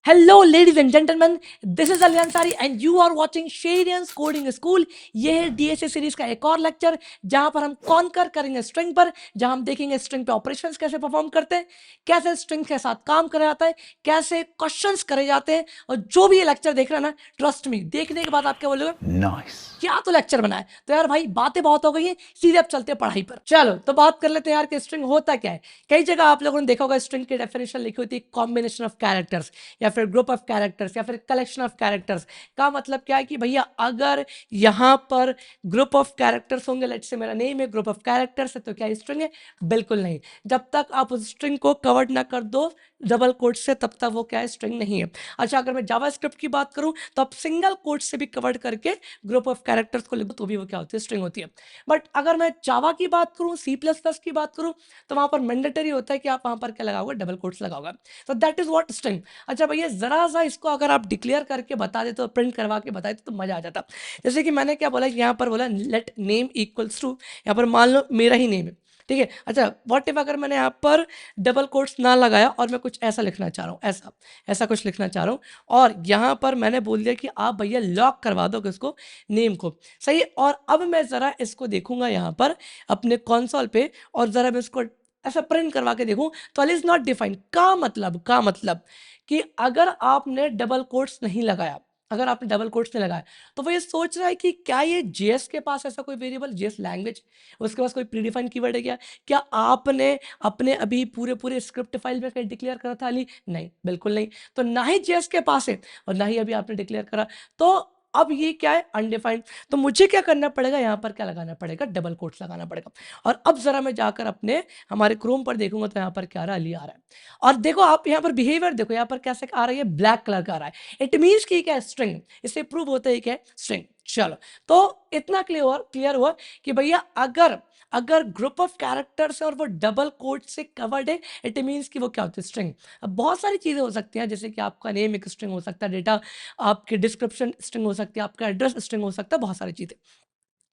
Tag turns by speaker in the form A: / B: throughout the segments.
A: Hello ladies and gentleman, this is Ali Ansari and you are watching Sheryians coding school. ये है DSA series का एक और लेक्चर जहां पर हम कॉन्कर करेंगे स्ट्रिंग पर, जहां हम देखेंगे स्ट्रिंग पे ऑपरेशंस कैसे परफॉर्म करते हैं, कैसे स्ट्रिंग के साथ काम करा जाता है, कैसे क्वेश्चंस करे जाते हैं। और जो भी ये लेक्चर देख रहा है ना, ट्रस्ट मी, देखने के बाद आप क्या बोलोगे, नाइस, क्या तो लेक्चर बना है। तो यार भाई बातें बहुत हो गई हैं, सीधे अब चलते हैं पढ़ाई पर। चलो तो बात कर लेते हैं यार कि स्ट्रिंग होता क्या है। कई जगह आप लोगों ने देखा होगा स्ट्रिंग की डेफिनेशन लिखी होती है कॉम्बिनेशन ऑफ कैरेक्टर्स, या फिर ग्रुप ऑफ कैरेक्टर्स, या फिर कलेक्शन ऑफ कैरेक्टर्स। का मतलब क्या है कि भैया अगर यहाँ पर ग्रुप ऑफ कैरेक्टर्स होंगे, लेट्स से मेरा नेम है ग्रुप ऑफ कैरेक्टर्स है, तो क्या स्ट्रिंग है? बिल्कुल नहीं। जब तक आप उस स्ट्रिंग को कवर्ड ना कर दो डबल कोट से, तब तक वो क्या है? स्ट्रिंग नहीं है। अच्छा, अगर मैं जावास्क्रिप्ट की बात करूं तो आप सिंगल कोट से भी कवर्ड करके ग्रुप ऑफ कैरेक्टर्स को लिखो तो भी वो क्या होती है? स्ट्रिंग होती है। बट अगर मैं जावा की बात करूं, सी प्लस प्लस की बात करूं, तो वहां पर मैंडेटरी होता है कि आप वहां पर क्या लगाओगे? डबल कोट्स लगाओगे। तो दैट इज व्हाट स्ट्रिंग। अच्छा भैया जरा सा इसको अगर आप डिक्लेयर करके बता देते तो, प्रिंट करवा के बता देते तो मजा आ जाता। जैसे कि मैंने क्या बोला, यहाँ पर बोला लेट नेम इक्वल्स टू, यहाँ पर मान लो मेरा ही नेम है, ठीक है। अच्छा व्हाट इफ अगर मैंने यहाँ पर डबल कोट्स ना लगाया और मैं कुछ ऐसा लिखना चाह रहा हूँ, ऐसा ऐसा कुछ लिखना चाह रहा हूँ, और यहाँ पर मैंने बोल दिया कि आप भैया लॉक करवा दो किसको? नेम को। सही है। और अब मैं जरा इसको देखूंगा यहाँ पर अपने कंसोल पे, और जरा मैं इसको ऐसा प्रिंट करवा के देखूं तो इज नॉट डिफाइंड का मतलब कि अगर आपने डबल कोट्स नहीं लगाया, अगर आपने डबल कोट्स नहीं लगाया, तो वो ये सोच रहा है कि क्या ये जेएस के पास ऐसा कोई वेरिएबल, जेएस लैंग्वेज, उसके पास कोई प्रीडिफाइंड कीवर्ड है क्या? क्या आपने अपने अभी पूरे पूरे स्क्रिप्ट फाइल में कहीं डिक्लेयर करा था? नहीं, बिल्कुल नहीं। तो ना ही जेएस के पास है और ना ही अभी आपने डिक्लेयर करा। तो अब ये क्या है? अनडिफाइंड। तो मुझे क्या करना पड़ेगा? यहाँ पर क्या लगाना पड़ेगा? डबल कोट्स लगाना पड़ेगा। और अब जरा मैं जाकर अपने हमारे क्रोम पर देखूंगा तो यहाँ पर क्या आ रहा है? आ रहा है। और देखो आप यहाँ पर बिहेवियर देखो, यहाँ पर कैसे आ रहा है? ब्लैक कलर का आ रहा है। इट मीन्स कि क्या? स्ट्रिंग। इससे प्रूव होता है क्या? स्ट्रिंग। चलो तो इतना क्लियर हुआ कि भैया अगर अगर ग्रुप ऑफ कैरेक्टर्स है और वो डबल कोट से कवर्ड है, इट मीन्स कि वो क्या होती है? स्ट्रिंग। अब बहुत सारी चीजें हो सकती हैं, जैसे कि आपका नेम एक स्ट्रिंग हो सकता है, डेटा आपकी डिस्क्रिप्शन स्ट्रिंग हो सकती है, आपका एड्रेस स्ट्रिंग हो सकता है, बहुत सारी चीजें।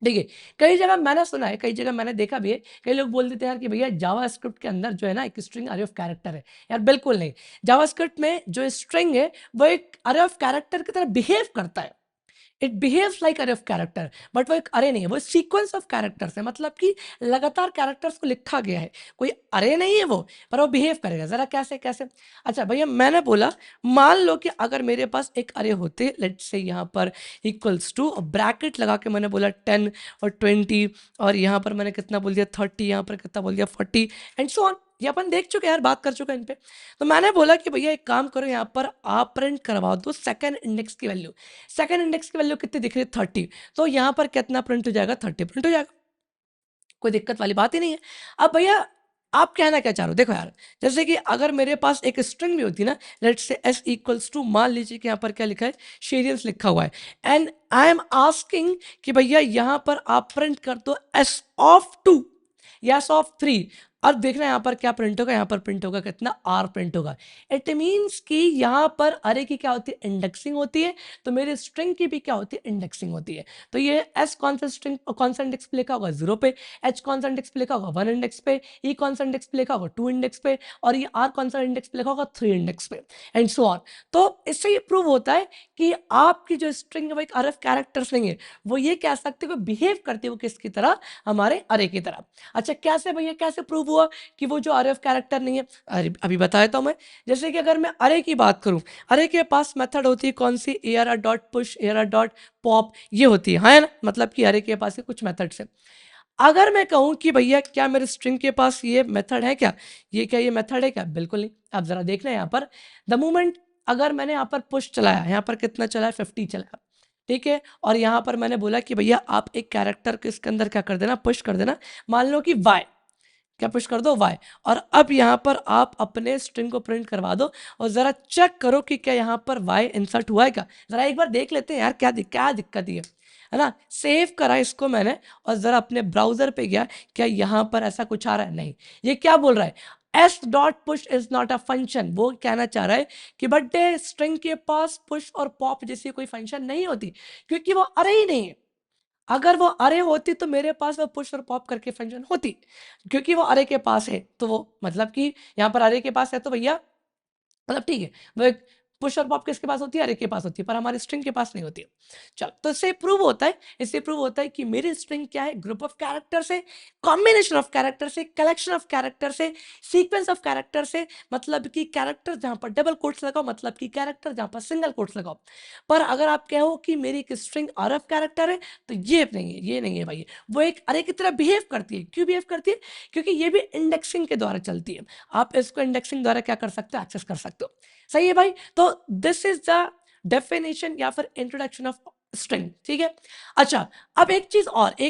A: देखिए कई जगह मैंने सुना है, कई जगह मैंने देखा भी है, कई लोग बोल देते हैं यार कि भैया जावास्क्रिप्ट के अंदर जो है ना एक स्ट्रिंग अरे ऑफ कैरेक्टर है। यार बिल्कुल नहीं। जावास्क्रिप्ट में जो स्ट्रिंग है वो एक अरे ऑफ कैरेक्टर की तरह बिहेव करता है। इट बिहेव्स लाइक अरे ऑफ कैरेक्टर, बट वो एक अरे नहीं है, वो सीक्वेंस ऑफ कैरेक्टर्स है। मतलब कि लगातार कैरेक्टर्स को लिखा गया है, कोई अरे नहीं है वो, पर वो बिहेव करेगा। जरा कैसे कैसे? अच्छा भैया मैंने बोला मान लो कि अगर मेरे पास एक अरे होते, लेट्स से यहाँ पर इक्वल्स टू, और ब्रैकेट लगा के मैंने बोला 10 और 20, और यहाँ पर मैंने कितना बोल दिया 30, यहाँ पर कितना बोल दिया 40, एंड सो ऑन। ये अपन देख चुके हैं यार, बात कर चुके हैं इन पे। तो मैंने बोला कि भैया एक काम करो, यहाँ पर आप प्रिंट करवा दो सेकंड इंडेक्स की वैल्यू। सेकंड इंडेक्स की वैल्यू कितनी दिख रही है? 30। तो यहाँ पर कितना प्रिंट हो जाएगा? 30 प्रिंट हो जाएगा। कोई दिक्कत वाली बात ही नहीं है। अब भैया आप कहना क्या चाह रहे हो? देखो यार, जैसे कि अगर मेरे पास एक स्ट्रिंग भी होती ना, let's say S equals to, मान लीजिए कि यहाँ पर क्या लिखा है? शेरियंस लिखा हुआ है, एंड आई एम आस्किंग कि भैया यहाँ पर आप प्रिंट कर दो एस ऑफ 2, यस ऑफ 3। अब देखना यहाँ पर क्या प्रिंट होगा? यहाँ पर प्रिंट होगा कितना? आर प्रिंट होगा। इट मीन्स कि यहाँ पर अरे की क्या होती है? इंडेक्सिंग होती है। तो मेरे स्ट्रिंग की भी क्या होती है? इंडेक्सिंग होती है। तो ये एस कौन सा स्ट्रिंग, कौन सा इंडेक्स पे लिखा होगा? 0 पे। एच कौन सा इंडेक्स पे लिखा होगा? 1 इंडेक्स पे। ई कौन सा इंडेक्स पे लिखा होगा? 2 इंडेक्स पे। और ये आर कौन सा इंडेक्स पे लिखा होगा? 3 इंडेक्स पे, एंड सो ऑन। तो इससे ये प्रूव होता है कि आपकी जो स्ट्रिंग है वो एक अरे ऑफ कैरेक्टर्स नहीं है, वो ये कह सकते हो बिहेव करती है वो किसकी तरह? हमारे अरे की तरह। अच्छा कैसे भैया, कैसे प्रूव हुआ कि वो जो अरे ऑफ कैरेक्टर नहीं है? अरे अभी बताया तो मैं। जैसे कि अगर मैं अरे की बात करूं, अरे के पास मेथड होती है कौन सी? A R R dot push, A R R dot pop, ये होती है ना? मतलब कि अरे के पास कुछ मेथड्स है। अगर मैं कहूं कि भैया क्या मेरे स्ट्रिंग के पास ये मेथड है क्या? ये क्या ये मेथड है क्या? बिल्कुल नहीं। आप जरा देखना यहाँ पर, द मोमेंट अगर मैंने यहाँ पर पुश चलाया, यहाँ पर कितना चला है? 50 चला, ठीक है। और यहाँ पर मैंने बोला कि भैया आप एक कैरेक्टर के इसके अंदर क्या कर देना? पुश कर देना। मान लो कि वाई, क्या पुश कर दो? वाई। और अब यहाँ पर आप अपने स्ट्रिंग को प्रिंट करवा दो, और जरा चेक करो कि क्या यहाँ पर वाई इंसर्ट हुआ है क्या? जरा एक बार देख लेते हैं यार, क्या दिक्कत है ना? सेव करा इसको मैंने, और जरा अपने ब्राउजर पे गया, क्या यहाँ पर ऐसा कुछ आ रहा है? नहीं। ये क्या बोल रहा है? S dot push is not a function. वो कहना चाह रहा है कि बट स्ट्रिंग के पास पुश और पॉप जैसी कोई फंक्शन नहीं होती, क्योंकि वो अरे ही नहीं है। अगर वो अरे होती तो मेरे पास वो पुश और पॉप करके फंक्शन होती। क्योंकि वो अरे के पास है, तो वो मतलब कि यहाँ पर अरे के पास है तो भैया मतलब ठीक है, वो एक पुश और पॉप किसके पास होती है? अरे के पास होती है, पर हमारी स्ट्रिंग के पास नहीं होती है। चल, तो इससे प्रूव होता है कि मेरी स्ट्रिंग क्या है? ग्रुप ऑफ कैरेक्टर से, कॉम्बिनेशन ऑफ कैरेक्टर से, कलेक्शन ऑफ कैरेक्टर से, सीक्वेंस ऑफ कैरेक्टर से, मतलब कि कैरेक्टर जहां पर डबल कोट्स लगाओ, मतलब कि कैरेक्टर जहां पर सिंगल कोट्स लगाओ। पर अगर आप कहो कि मेरी एक स्ट्रिंग आर ऑफ कैरेक्टर है, तो ये नहीं है, ये नहीं है भाई। वो एक अरे की तरह बिहेव करती है। क्यों बिहेव करती है? क्योंकि ये भी इंडेक्सिंग के द्वारा चलती है। आप इसको इंडेक्सिंग द्वारा क्या कर सकते हो? एक्सेस कर सकते हो। सही है भाई। तो दिस इज द डेफिनेशन या फिर इंट्रोडक्शन ऑफ स्ट्रिंग। ठीक है। अच्छा, अब एक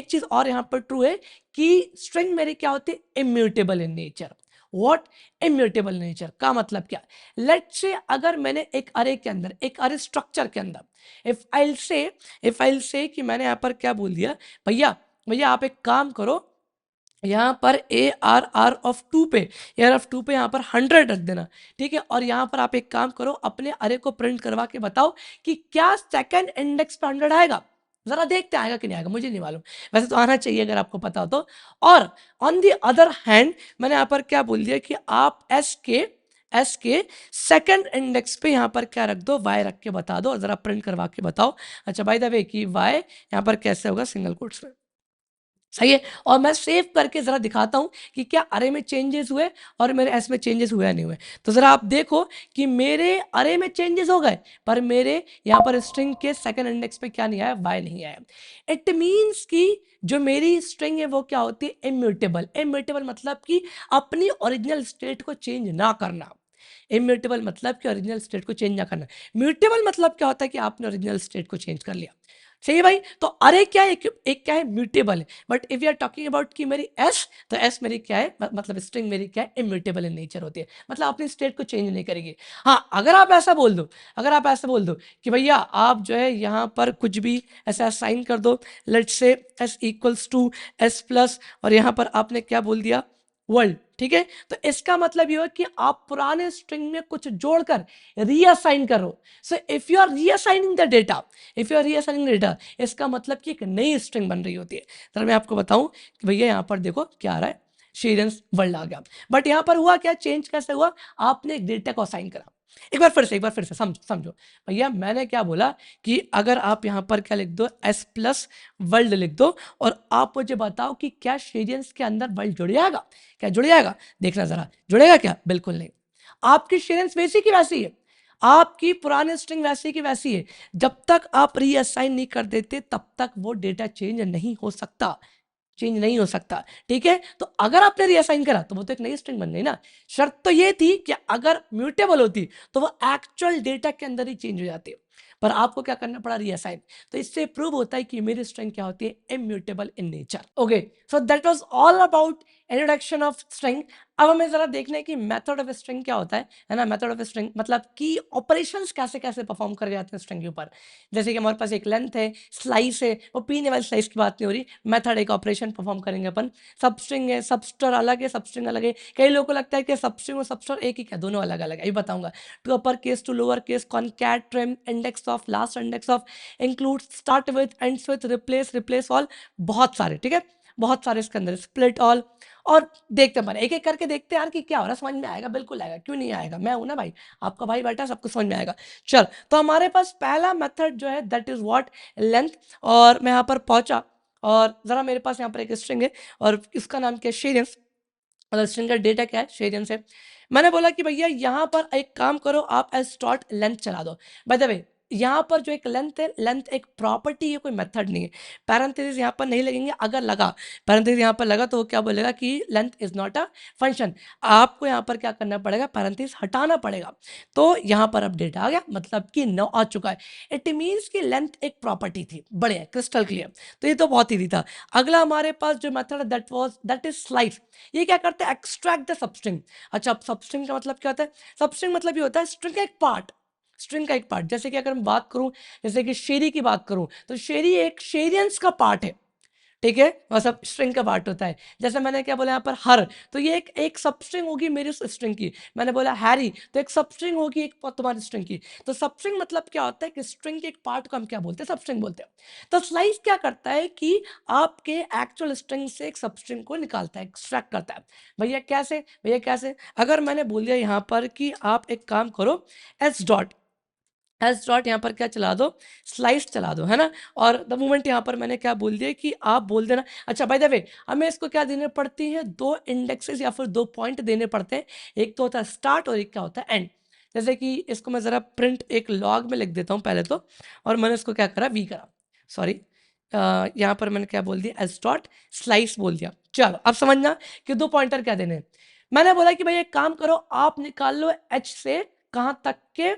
A: चीज और यहां पर ट्रू है कि स्ट्रिंग मेरी क्या होती है? Immutable in nature. What? Immutable nature का मतलब क्या? लेट्स से अगर मैंने एक अरे के अंदर, एक अरे स्ट्रक्चर के अंदर, इफ आई से कि मैंने यहां पर क्या बोल दिया, भैया भैया आप एक काम करो, यहाँ पर ARR ऑफ 2 पे यहाँ पर 100 रख देना। ठीक है। और यहाँ पर आप एक काम करो, अपने अरे को प्रिंट करवा के बताओ कि क्या सेकंड इंडेक्स पे 100 आएगा। जरा देखते आएगा कि नहीं आएगा, मुझे नहीं मालूम, वैसे तो आना चाहिए अगर आपको पता हो तो। और ऑन दी अदर हैंड मैंने यहाँ पर क्या बोल दिया कि आप एस के सेकंड इंडेक्स पे यहाँ पर क्या रख दो? वाई रख के बता दो और जरा प्रिंट करवा के बताओ। अच्छा, बाय द वे कि वाई यहाँ पर कैसे होगा? सिंगल कोट्स में। सही है। और मैं सेव करके जरा दिखाता हूं कि क्या अरे में चेंजेस हुए और मेरे एस में चेंजेस हुए या नहीं हुए। तो जरा आप देखो कि मेरे अरे में चेंजेस हो गए, पर मेरे यहाँ पर स्ट्रिंग के सेकंड इंडेक्स पे क्या नहीं आया? वाई नहीं आया। इट मीन्स कि जो मेरी स्ट्रिंग है वो क्या होती है? इम्यूटेबल। इम्यूटेबल मतलब कि अपनी ओरिजिनल स्टेट को चेंज ना करना। इम्यूटेबल मतलब कि ओरिजिनल स्टेट को चेंज ना करना। म्यूटेबल मतलब क्या होता है? कि आपने ओरिजिनल स्टेट को चेंज कर लिया। सही है भाई। तो अरे क्या है? एक क्या है? म्यूटेबल है। But if you are talking about कि मेरी एस, तो एस मेरी क्या है? मतलब स्ट्रिंग मेरी क्या है? इम्यूटेबल इन नेचर होती है, मतलब अपनी स्टेट को चेंज नहीं करेगी। हाँ, अगर आप ऐसा बोल दो, कि भैया आप जो है यहाँ पर कुछ भी ऐसा साइन कर दो, let's say S equals to S plus, और यहाँ पर आपने क्या बोल दिया? वर्ल्ड। ठीक है। तो इसका मतलब ये हो कि आप पुराने स्ट्रिंग में कुछ जोड़कर रीअसाइन करो। So if you are reassigning the data, इसका मतलब कि एक नई स्ट्रिंग बन रही होती है। तो मैं आपको बताऊं कि भैया यहाँ पर देखो क्या आ रहा है? शेरियंस वर्ल्ड आ गया। बट यहाँ पर हुआ क्या? चेंज कैसे हुआ? आपने एक डेटा को असाइन करा। एक बार फिर से समझो भैया, मैंने क्या बोला कि अगर आप यहाँ पर क्या लिख दो? एस प्लस वर्ल्ड लिख दो, और आप मुझे बताओ कि क्या शेरियंस के अंदर वर्ल्ड जुड़ जाएगा? क्या जुड़ जाएगा? देखना जरा, जुड़ेगा क्या? बिल्कुल नहीं। आपकी शेरियंस वैसी की वैसी है, आपकी पुरानी स्ट्रिंग वैसी की वैसी है। जब तक आप रीअसाइन नहीं कर देते तब तक वो डेटा चेंज नहीं हो सकता, चेंज नहीं हो सकता। ठीक है। तो अगर आपने रीअसाइन करा तो वो तो एक नई स्ट्रिंग बन गई ना। शर्त तो ये थी कि अगर म्यूटेबल होती तो वो एक्चुअल डेटा के अंदर ही चेंज हो जाती, पर आपको क्या करना पड़ा? रीअसाइन। तो इससे प्रूव होता है कि मेरी स्ट्रिंग क्या होती है? Immutable in nature. Okay, so that was all about introduction of string. अब हमें जरा देखना है कि मेथड ऑफ स्ट्रिंग क्या होता है ना। मेथड ऑफ स्ट्रिंग मतलब कि ऑपरेशंस कैसे कैसे परफॉर्म करे जाते हैं स्ट्रिंग के ऊपर। जैसे कि हमारे पास एक लेंथ है, स्लाइस है, वो पीने वाली स्लाइस की बात नहीं हो रही, मेथड एक ऑपरेशन परफॉर्म करेंगे अपन। सबस्ट्रिंग है, सबस्टर अलग है, सबस्ट्रिंग अलग है। कई लोगों को लगता है कि सबस्ट्रिंग और सबस्टर एक ही, क्या दोनों अलग अलग है? ये बताऊंगा। To upper case, to lower case, concat, trim, index of, last index of, include, start with, ends with, replace all, बहुत सारे। ठीक है, बहुत सारे इसके अंदर, स्प्लिट ऑल। और देखते हैं, एक एक करके देखते हैं यार कि क्या हो रहा है। समझ में आएगा? बिल्कुल आएगा, क्यों नहीं आएगा? मैं हूं ना भाई, आपका भाई बैठा, सबको समझ में आएगा। चल, तो हमारे पास पहला मेथड जो है दैट इज व्हाट? लेंथ। और मैं यहाँ पर पहुंचा, और जरा मेरे पास यहाँ पर एक स्ट्रिंग है और इसका नाम क्या है? शेरियंस। मतलब स्ट्रिंग का डेटा क्या है? शेरियंस है। मैंने बोला कि भैया यहाँ पर एक काम करो, आप एस डॉट लेंथ चला दो। बाय द वे, यहाँ पर जो एक लेंथ है, लेंथ एक प्रॉपर्टी है, कोई मेथड नहीं है। पैरेंथेसिस यहाँ पर नहीं लगेंगे। अगर लगा पैरेंथेसिस यहाँ पर लगा तो वो क्या बोलेगा कि length is not a function. आपको यहाँ पर क्या करना पड़ेगा? पैरेंथेसिस हटाना पड़ेगा। तो यहाँ पर अब डेटा आ गया, मतलब कि 9 आ चुका है। इट मीन्स कि लेंथ एक प्रॉपर्टी थी। बढ़िया, क्रिस्टल क्लियर। तो ये तो बहुत ईजी था। अगला हमारे पास जो मेथड है दैट इज स्लाइस। ये क्या करते हैं? Extract the substring. अच्छा, अब सबस्ट्रिंग का मतलब क्या होता है? सबस्ट्रिंग मतलब ये होता है स्ट्रिंग का एक पार्ट, स्ट्रिंग का एक पार्ट। जैसे कि अगर मैं बात करूं, जैसे कि शेरी की बात करूं, तो शेरी एक शेरियंस का पार्ट है। ठीक है, वह सब स्ट्रिंग का पार्ट होता है। जैसे मैंने क्या बोला यहाँ पर? हर, तो ये एक सब स्ट्रिंग होगी मेरी स्ट्रिंग की। मैंने बोला हैरी, तो एक सब स्ट्रिंग होगी एक तुम्हारी स्ट्रिंग की। तो सब स्ट्रिंग मतलब क्या होता है? कि स्ट्रिंग के एक पार्ट को हम क्या बोलते हैं? सब स्ट्रिंग बोलते हैं। तो स्लाइस क्या करता है कि आपके एक्चुअल स्ट्रिंग से एक सब स्ट्रिंग को निकालता है, एक्सट्रैक्ट करता है। भैया कैसे? अगर मैंने बोल दिया यहाँ पर कि आप एक काम करो, एस डॉट एस डॉट यहाँ पर क्या चला दो, स्लाइस चला दो, है ना। और द मोमेंट यहाँ पर मैंने क्या बोल दिया कि आप बोल देना। अच्छा बाय द वे, हमें इसको क्या देने पड़ती है, 2 इंडेक्सेस या फिर 2 पॉइंट देने पड़ते हैं। एक तो होता है स्टार्ट और एक क्या होता है एंड। जैसे कि इसको मैं ज़रा प्रिंट एक लॉग में लिख देता हूँ पहले तो, और मैंने इसको क्या करा, वी करा, सॉरी यहाँ पर मैंने क्या बोल दिया, एस डॉट स्लाइस बोल दिया। चलो अब समझना कि 2 पॉइंटर क्या देने हैं। मैंने बोला कि भाई एक काम करो, आप निकाल लो एच से कहाँ तक के,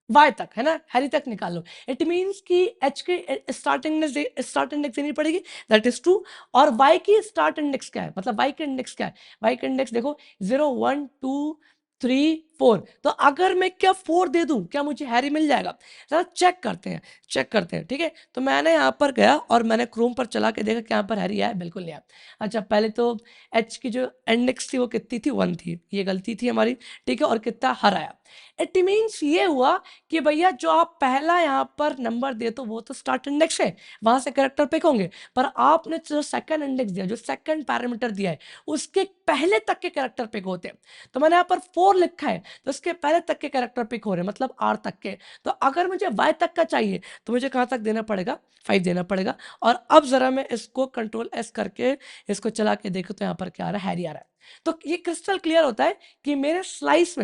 A: वाई तक, है ना, हैरी तक निकाल लो। इट मीन्स कि एच के स्टार्ट इंडेक्स देनी पड़ेगी, दैट इज 2। और वाई की स्टार्ट इंडेक्स क्या है, मतलब वाई का इंडेक्स क्या है, वाई का इंडेक्स देखो 0 1 2 3 4। तो अगर मैं क्या 4 दे दूं, क्या मुझे हैरी मिल जाएगा? जरा चेक करते हैं, चेक करते हैं, ठीक है। तो मैंने यहाँ पर गया और मैंने क्रोम पर चला के देखा कि यहाँ पर हैरी आया, बिल्कुल नहीं आया। अच्छा पहले तो एच की जो इंडेक्स थी वो कितनी थी, 1 थी, ये गलती थी हमारी, ठीक है। और कितना हर आया, इट मीन्स ये हुआ कि भैया जो आप पहला यहाँ पर नंबर दे तो वो तो स्टार्ट इंडेक्स है, वहां से कैरेक्टर पिक होंगे। पर आपने जो सेकंड इंडेक्स दिया, जो सेकंड पैरामीटर दिया है, उसके पहले तक के कैरेक्टर पिक होते हैं। तो मैंने यहाँ पर 4 लिखा है, तो उसके पहले तक के कैरेक्टर पिक हो रहे हैं, मतलब आर तक के। तो अगर मुझे वाई तक का चाहिए तो मुझे कहाँ तक देना पड़ेगा, 5 देना पड़ेगा। और अब जरा मैं इसको कंट्रोल एस करके इसको चला के देखो तो यहाँ पर क्या आ रहा है, हैरी आ रहा है। तो ये क्रिस्टल क्लियर होता है कि मेरे स्लाइस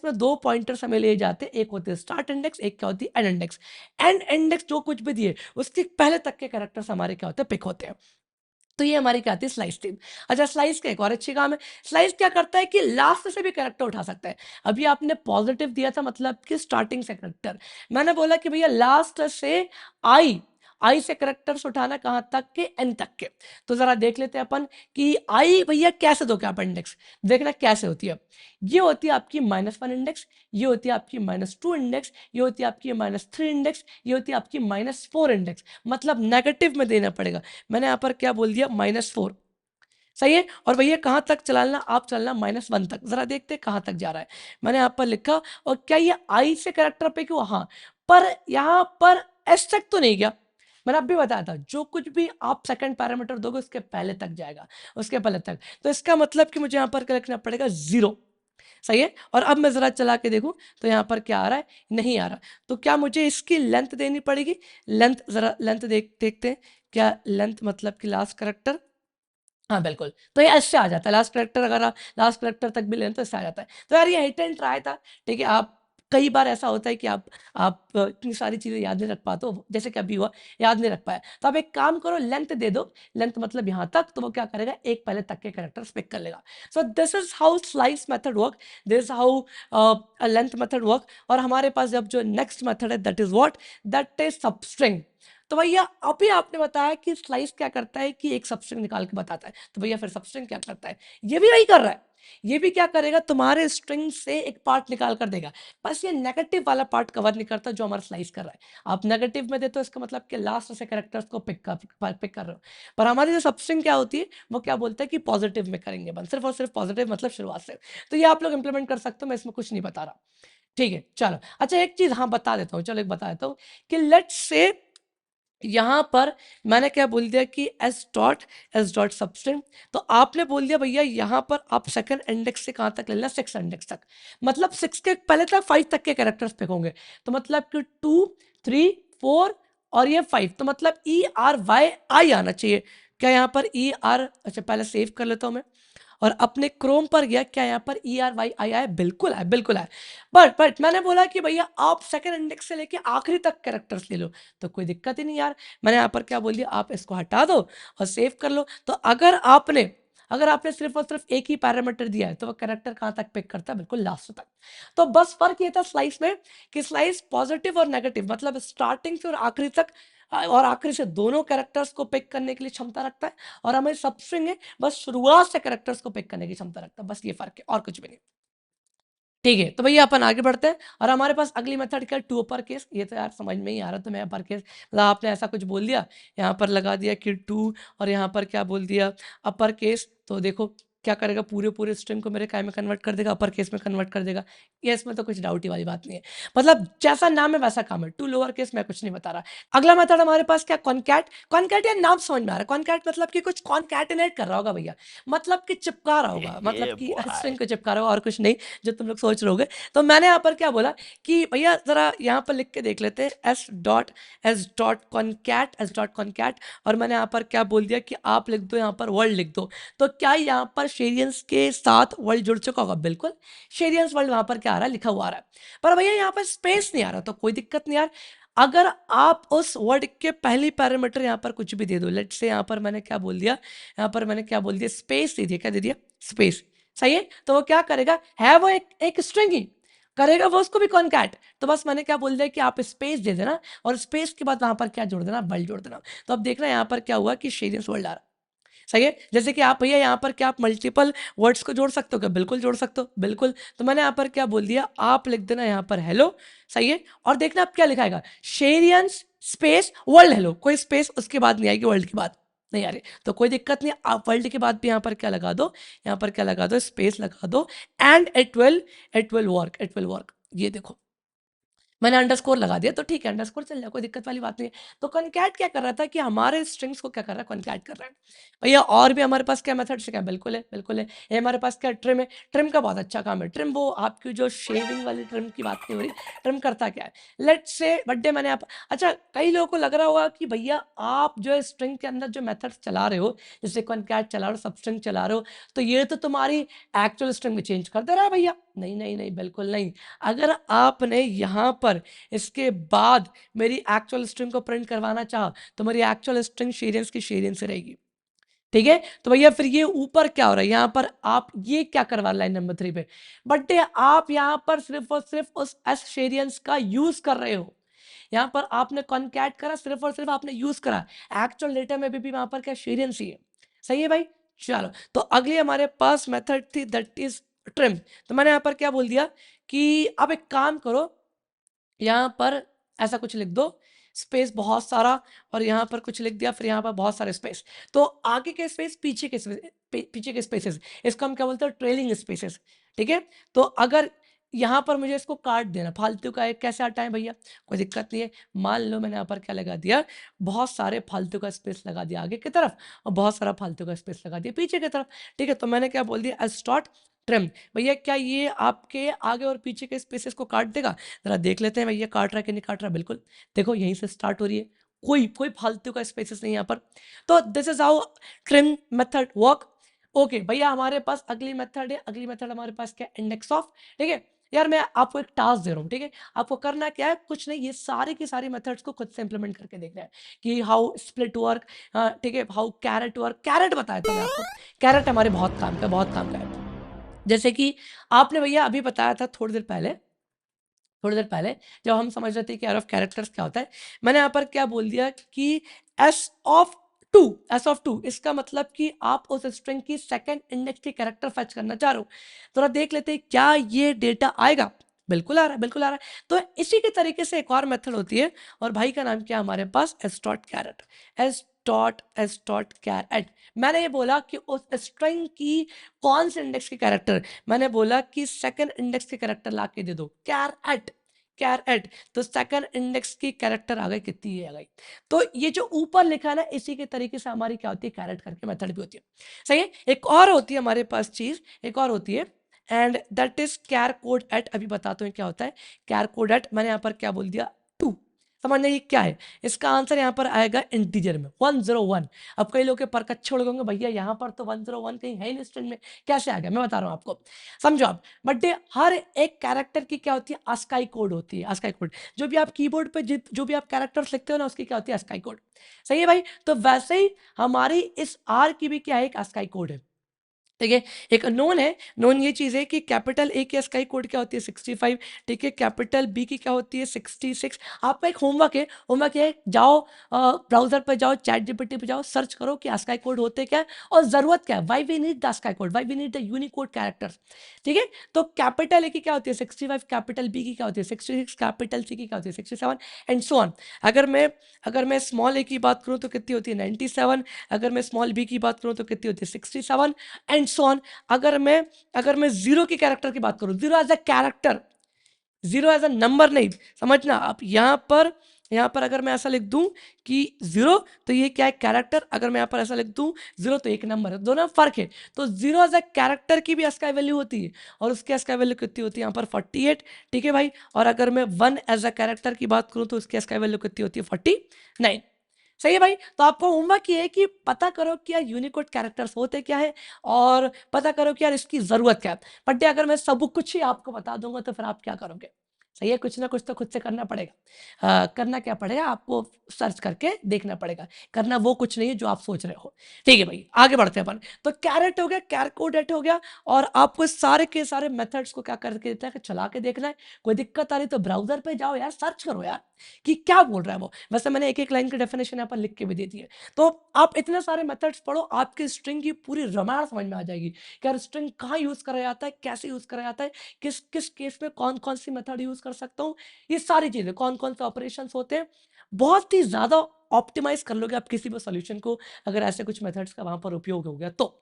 A: में 2 पॉइंटर्स हमें लिए जाते हैं, एक होते हैं स्टार्ट इंडेक्स, एक क्या होती है एंड इंडेक्स। एंड इंडेक्स जो कुछ भी दिए उसके पहले तक के कैरेक्टर्स हमारे क्या होते हैं, पिक होते हैं। तो ये हमारी क्या आती है, स्लाइस टीम। अच्छा स्लाइस का एक और अच्छी काम है, स्लाइस क्या करता है कि लास्ट से भी कैरेक्टर उठा सकता है। अभी आपने पॉजिटिव दिया था, मतलब कि स्टार्टिंग से कैरेक्टर, मैंने बोला कि भैया लास्ट से आई से कैरेक्टर्स उठाना कहाँ तक के, एन तक के। तो जरा देख लेते हैं अपन कि आई भैया कैसे दो क्या आप इंडेक्स, देखना कैसे होती है। ये होती है आपकी -1 इंडेक्स, ये होती है आपकी -2 इंडेक्स, ये होती है आपकी -3 इंडेक्स, ये होती है आपकी -4 इंडेक्स। मतलब नेगेटिव में देना पड़ेगा। मैंने यहाँ पर क्या बोल दिया, -4, सही है। और भैया कहाँ तक चलाना, आप चलना -1 तक, जरा देखते हैं कहाँ तक जा रहा है। मैंने यहाँ पर लिखा, और क्या ये आई से कैरेक्टर पे क्यों, हाँ, पर यहाँ पर एस तक तो नहीं गया। मैंने अब भी बताया था, जो कुछ भी आप सेकंड पैरामीटर दोगे उसके पहले तक जाएगा, उसके पहले तक। तो इसका मतलब कि मुझे यहाँ पर क्या लिखना पड़ेगा, 0, सही है। और अब मैं जरा चला के देखूं तो यहाँ पर क्या आ रहा है, नहीं आ रहा। तो क्या मुझे इसकी लेंथ देनी पड़ेगी, लेंथ, जरा लेंथ देखते हैं, क्या लेंथ मतलब कि लास्ट करेक्टर, हाँ बिल्कुल। तो ये ऐसे आ जाता है, लास्ट करेक्टर अगर आप लास्ट करेक्टर तक भी लें तो इससे आ जाता है। तो यार ये हिट एंड ट्राई था, ठीक है। आप कई बार ऐसा होता है कि आप इतनी सारी चीज़ें याद नहीं रख पाते हो, जैसे कि अभी हुआ, याद नहीं रख पाया। तो आप एक काम करो, लेंथ दे दो, लेंथ मतलब यहाँ तक, तो वो क्या करेगा, एक पहले तक के कैरेक्टर्स पिक कर लेगा। So this is how slice method work, this is how length method work. और हमारे पास जब जो नेक्स्ट मेथड है, that is what, that is substring. तो भैया अभी आपने बताया कि स्लाइस क्या करता है कि एक सबस्ट्रिंग निकाल के बताता है, तो भैया फिर सबस्ट्रिंग क्या करता है, ये भी वही कर रहा है। ये भी क्या करेगा, तुम्हारे स्ट्रिंग से एक पार्ट निकाल कर देगा। बस ये नेगेटिव वाला पार्ट कवर नहीं करता जो हमारा स्लाइस कर रहा है। आप नेगेटिव में देते हो, इसका मतलब कि लास्ट से कैरेक्टर्स को पिक कर रहे हो। पर हमारी जो सबस्ट्रिंग क्या होती है, वो क्या बोलते हैं कि पॉजिटिव में करेंगे बन, सिर्फ और सिर्फ पॉजिटिव, मतलब शुरुआत से। तो ये आप लोग इंप्लीमेंट कर सकते हो, मैं इसमें कुछ नहीं बता रहा, ठीक है। चलो अच्छा एक चीज हाँ बता देता हूँ, चलो एक बता देता हूँ कि लेट्स से यहाँ पर मैंने क्या बोल दिया कि एस डॉट सबस्ट्रिंग। तो आपने बोल दिया भैया यहाँ पर आप सेकंड इंडेक्स से कहाँ तक ले लेना, 6 इंडेक्स तक, मतलब 6 के पहले तक 5 तक के कैरेक्टर्स पिक होंगे। तो मतलब कि 2 3 4 और ये 5, तो मतलब ERYI आना चाहिए। क्या यहाँ पर अच्छा पहले सेव कर लेता हूँ मैं, और अपने क्रोम पर गया, क्या यहाँ पर ERYI आया, बिल्कुल है, बिल्कुल है। बट मैंने बोला कि भैया आप सेकंड इंडेक्स से लेके आखिरी तक कैरेक्टर्स ले लो, तो कोई दिक्कत ही नहीं यार। मैंने यहाँ पर क्या बोल दिया, आप इसको हटा दो और सेव कर लो। तो अगर आपने सिर्फ और सिर्फ एक ही पैरामीटर दिया है तो वो कैरेक्टर कहाँ तक पिक करता है, बिल्कुल लास्ट तक। तो बस फर्क ये था स्लाइस में कि स्लाइस पॉजिटिव और नेगेटिव, मतलब स्टार्टिंग से और आखिरी तक और आखिरी से दोनों कैरेक्टर्स को पिक करने के लिए क्षमता रखता है। और हमें सबस्ट्रिंग है, बस शुरुआत से कैरेक्टर्स को पिक करने की क्षमता रखता है, बस ये फर्क है और कुछ भी नहीं, ठीक है। तो भैया अपन आगे बढ़ते हैं, और हमारे पास अगली मेथड क्या, टू अपर केस। ये तो यार समझ में ही आ रहा, तो मैं अपर केस, मतलब आपने ऐसा कुछ बोल दिया, यहाँ पर लगा दिया कि 2, और यहाँ पर क्या बोल दिया, अपर केस। तो देखो क्या करेगा, पूरे पूरे स्ट्रिंग को मेरे काय में कन्वर्ट कर देगा, अपर केस में कन्वर्ट कर देगा। ये इसमें तो कुछ डाउट ही वाली बात नहीं है, मतलब जैसा नाम है वैसा काम है। टू लोअर केस मैं कुछ नहीं बता रहा। अगला मेथड हमारे पास क्या, कॉन्कैट। कॉन्कैट या नाम समझ में आ रहा है, कॉन्कैट मतलब कि कुछ कॉन्कैटिनेट कर रहा होगा भैया, मतलब कि चिपका रहा होगा, मतलब कि स्ट्रिंग को चिपका रहा होगा और कुछ नहीं, जो तुम लोग सोच रहे होगे। तो मैंने यहाँ पर क्या बोला कि भैया जरा यहाँ पर लिख के देख लेते हैं, s.concat, और मैंने यहाँ पर क्या बोल दिया कि आप लिख दो यहाँ पर वर्ल्ड लिख दो। तो क्या यहाँ पर शेरियंस के साथ वर्ल्ड जुड़ चुका होगा, बिल्कुल शेरियंस वर्ल्ड वहां पर क्या आ रहा है, लिखा हुआ आ रहा है। पर भैया यहाँ पर स्पेस नहीं आ रहा, तो कोई दिक्कत नहीं यार। अगर आप उस वर्ड के पहली पैरामीटर यहाँ पर कुछ भी दे दो, लेट्स से यहाँ पर मैंने क्या बोल दिया, यहाँ पर मैंने क्या बोल दिया, स्पेस दे दिया, क्या दे दिया, स्पेस। सही है, तो वो क्या करेगा, है वो एक स्ट्रिंग ही करेगा वो, उसको भी कॉन्कैट। तो बस मैंने क्या बोल दिया कि आप स्पेस दे देना, और स्पेस के बाद वहां पर क्या जोड़ देना, वर्ल्ड जोड़ देना। तो अब देखना यहाँ पर क्या हुआ कि शेरियंस वर्ल्ड आ रहा है। सही है, जैसे कि आप भैया यहाँ पर क्या आप मल्टीपल वर्ड्स को जोड़ सकते हो क्या, बिल्कुल जोड़ सकते हो, बिल्कुल। तो मैंने यहाँ पर क्या बोल दिया, आप लिख देना यहाँ पर हेलो। सही है, और देखना आप क्या लिखाएगा, शेरियंस स्पेस वर्ल्ड हेलो, कोई स्पेस उसके बाद नहीं आएगी, वर्ल्ड के बाद नहीं आ रही, तो कोई दिक्कत नहीं। आप वर्ल्ड के बाद भी यहाँ पर क्या लगा दो, यहाँ पर क्या लगा दो, स्पेस लगा दो, एंड इट विल वर्क। ये देखो मैंने अंडरस्कोर लगा दिया, तो ठीक है, अंडरस्कोर चल जाए, कोई दिक्कत वाली बात नहीं है। तो कॉन्कैट क्या कर रहा था कि हमारे स्ट्रिंग्स को क्या कर रहा है, कॉन्कैट कर रहा है। भैया और भी हमारे पास क्या मेथड से क्या, बिल्कुल है, बिल्कुल है। ये हमारे पास क्या ट्रिम है, ट्रिम का बहुत अच्छा काम है। ट्रिम वो आपकी जो शेविंग वाली ट्रिम की बात नहीं हो रही, ट्रिम करता क्या है, लेट्स से बर्थडे मैंने आप, अच्छा कई लोगों को लग रहा होगा कि भैया आप जो स्ट्रिंग के अंदर जो मेथड्स चला रहे हो, जैसे कॉन्कैट चला रहे हो, सब स्ट्रिंग चला रहे हो, तो ये तो तुम्हारी एक्चुअल स्ट्रिंग में चेंज कर दे रहा है भैया। नहीं नहीं नहीं, बिल्कुल नहीं। अगर आपने यहाँ पर इसके बाद मेरी एक्चुअल स्ट्रिंग को प्रिंट करवाना चाहा, तो मेरी एक्चुअल स्ट्रिंग शेरियंस की शेरियंस रहेगी। ठीक है, तो भैया फिर ये ऊपर क्या हो रहा है, यहाँ पर आप ये क्या करवा लाइन नंबर 3 पे, बट आप यहाँ पर सिर्फ और सिर्फ उस एस शेरियंस का यूज कर रहे हो। यहाँ पर आपने कॉन्कैट करा, सिर्फ और सिर्फ आपने यूज करा, एक्चुअल डेटा में भी वहां पर क्या शेरियंस ही है। सही है भाई, चलो। तो अगली हमारे पास मेथड थी, दैट इज ट्रिम। तो मैंने यहाँ पर क्या बोल दिया कि अब एक काम करो, यहाँ पर ऐसा कुछ लिख दो, स्पेस बहुत सारा, और यहाँ पर कुछ लिख दिया, फिर यहाँ पर बहुत सारे स्पेस। तो आगे के स्पेस, पीछे के स्पेस, पीछे के स्पेसेस, इसको हम क्या बोलते हैं, ट्रेलिंग स्पेसेस। ठीक है, तो अगर यहाँ पर मुझे इसको काट देना, फालतू का एक कैसे हटाएं भैया, कोई दिक्कत नहीं है। मान लो मैंने यहाँ पर क्या लगा दिया, बहुत सारे फालतू का स्पेस लगा दिया आगे की तरफ, और बहुत सारा फालतू का स्पेस लगा दिया पीछे की तरफ। ठीक है, तो मैंने क्या बोल दिया, स्टार्ट ट्रिम। भैया क्या ये आपके आगे और पीछे के स्पेसेस को काट देगा, जरा देख लेते हैं भैया काट रहा है कि नहीं काट रहा। बिल्कुल, देखो यहीं से स्टार्ट हो रही है, कोई कोई फालतू का स्पेसेस नहीं यहाँ पर। तो this is how trim method work. Okay भैया, हमारे पास अगली मेथड है, अगली मेथड हमारे पास क्या, इंडेक्स ऑफ। ठीक है यार, मैं आपको एक टास्क दे रहा हूँ, ठीक है, आपको करना क्या है, कुछ नहीं, ये सारे की सारी मेथड्स को खुद से इंप्लीमेंट करके देखना है कि हाउ स्प्लिट वर्क, ठीक है, हाउ कैरेट वर्क। कैरेट बताया था मैं आपको, कैरेट हमारे बहुत काम का, बहुत काम का है। जैसे कि आपने भैया अभी बताया था थोड़ी देर पहले जब हम समझ रहे थे कि ऑफ कैरेक्टर्स क्या होता है, मैंने यहाँ पर क्या बोल दिया कि S of two, S of two, इसका मतलब कि आप उस स्ट्रिंग की सेकंड इंडेक्स की कैरेक्टर फैच करना चाह रहे हो। थोड़ा देख लेते हैं क्या ये डेटा आएगा, बिल्कुल आ रहा है, बिल्कुल आ रहा है। तो इसी के तरीके से एक और मेथड होती है, और भाई का नाम क्या हमारे पास, S dot char at, S dot char at. मैंने ये बोला कि उस स्ट्रिंग की कौन से इंडेक्स की कैरेक्टर, मैंने बोला कि सेकंड इंडेक्स की कैरेक्टर ला के दे दो, कैरेट, कैरेट। तो सेकंड इंडेक्स की कैरेक्टर आ गई, कितनी आ गई। तो ये जो ऊपर लिखा है ना, इसी के तरीके से हमारी क्या होती है, कैरेट करके मेथड भी होती है। सही है, एक और होती है हमारे पास चीज, एक और होती है, and that is char code at. अभी बताता हूँ क्या होता है कैर कोड एट। मैंने यहाँ पर क्या बोल दिया, 2। समझने ये क्या है, इसका आंसर यहाँ पर आएगा इंटीजर में 101। अब कई लोग के परकच्चे उड़ गए होंगे, भैया यहाँ पर तो 101 कहीं है नहीं स्ट्रिंग में, कैसे आ गया, मैं बता रहा हूँ आपको, समझो आप। बट हर एक कैरेक्टर की क्या होती है, अस्काई कोड होती है, अस्काई कोड। जो भी आप कीबोर्ड पे जो भी आप कैरेक्टर्स लिखते हो ना, उसकी क्या होती है, अस्काई कोड। सही है भाई, तो वैसे ही हमारी इस आर की भी क्या है, एक अस्काई कोड है। ठीक है, एक नोन है, नोन ये चीज़ है कि कैपिटल ए की स्काई कोड क्या होती है, 65। ठीक है, कैपिटल बी की क्या होती है, 66। आपका एक होमवर्क है, होमवर्क है, जाओ ब्राउजर पर जाओ, चैट जीपीटी पे जाओ, सर्च करो कि स्काई कोड होते क्या है और ज़रूरत क्या है, why we need the ASCII code, why we need the Unicode characters. ठीक है, तो कैपिटल ए की क्या होती है 65, कैपिटल बी की क्या होती है 66, कैपिटल सी की क्या होती है 67, एंड सो ऑन। अगर मैं स्मॉल ए की बात करूँ तो कितनी होती है 97, अगर मैं स्मॉल बी की बात करूँ तो कितनी होती है 67, एंड एंड सो ऑन। अगर मैं जीरो की कैरेक्टर की बात करूं, zero as a character, zero as a number नहीं, समझना आप। यहाँ पर अगर मैं ऐसा लिख दूं कि जीरो, तो ये क्या है, कैरेक्टर। अगर मैं यहाँ पर ऐसा लिख दूं जीरो, तो एक नंबर है, दोनों में फर्क है। तो जीरो एज अ कैरेक्टर की भी एस्काई वैल्यू होती है, और उसकी एस्काई वैल्यू कितनी होती है यहाँ पर 48, ठीक है भाई। और अगर मैं वन एज अ कैरेक्टर की बात करूं तो उसकी एस्काई वैल्यू कितनी होती है, 49। सही है भाई। तो आपको होमवर्क ये है कि पता करो कि यार यूनिकोड कैरेक्टर्स होते क्या है, और पता करो कि यार इसकी जरूरत क्या है। बट अगर मैं सब कुछ ही आपको बता दूंगा तो फिर आप क्या करोगे। सही है, कुछ ना कुछ तो खुद से करना पड़ेगा। करना क्या पड़ेगा, आपको सर्च करके देखना पड़ेगा। करना वो कुछ नहीं है जो आप सोच रहे हो। ठीक है भाई, आगे बढ़ते हैं अपन। तो कैरेट हो गया, कैरकोडेट हो गया, और आपको सारे के सारे मेथड्स को क्या करके देता है कि चला के देखना है। कोई दिक्कत आ रही तो ब्राउजर पे जाओ यार, सर्च करो यार कि क्या बोल रहा है वो। वैसे मैंने एक एक लाइन की डेफिनेशन यहाँ पर लिख के भी दे दी है। तो आप इतने सारे मेथड्स पढ़ो, आपकी स्ट्रिंग की पूरी रामायण समझ में आ जाएगी कि यार स्ट्रिंग कहाँ यूज करा जाता है, कैसे यूज करा जाता है, किस किस केस में कौन कौन सी मेथड यूज कर सकता हूँ, ये सारी चीजें, कौन कौन से ऑपरेशन होते हैं। बहुत ही ज्यादा ऑप्टिमाइज कर लोगे आप किसी भी सॉल्यूशन को, अगर ऐसे कुछ मेथड्स का वहां पर उपयोग हो गया तो।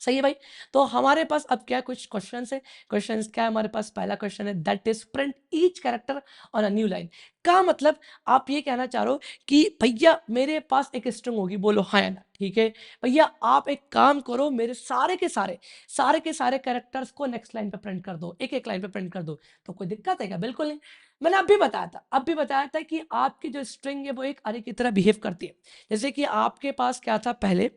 A: सही है भाई। तो हमारे पास अब क्या कुछ क्वेश्चंस है। क्वेश्चंस क्या है हमारे पास, पहला क्वेश्चन है that is print each character on a new line. का मतलब आप ये कहना चाह रहे हो कि भैया मेरे पास एक स्ट्रिंग होगी, बोलो हाँ या ना। ठीक है भैया, आप एक काम करो, मेरे सारे के सारे कैरेक्टर्स को नेक्स्ट लाइन पे प्रिंट कर दो, एक एक लाइन पे प्रिंट कर दो। तो कोई दिक्कत है क्या? बिल्कुल नहीं। मैंने अब भी बताया था कि आपकी जो स्ट्रिंग है वो एक अरे की तरह बिहेव करती है। जैसे कि आपके पास क्या था पहले,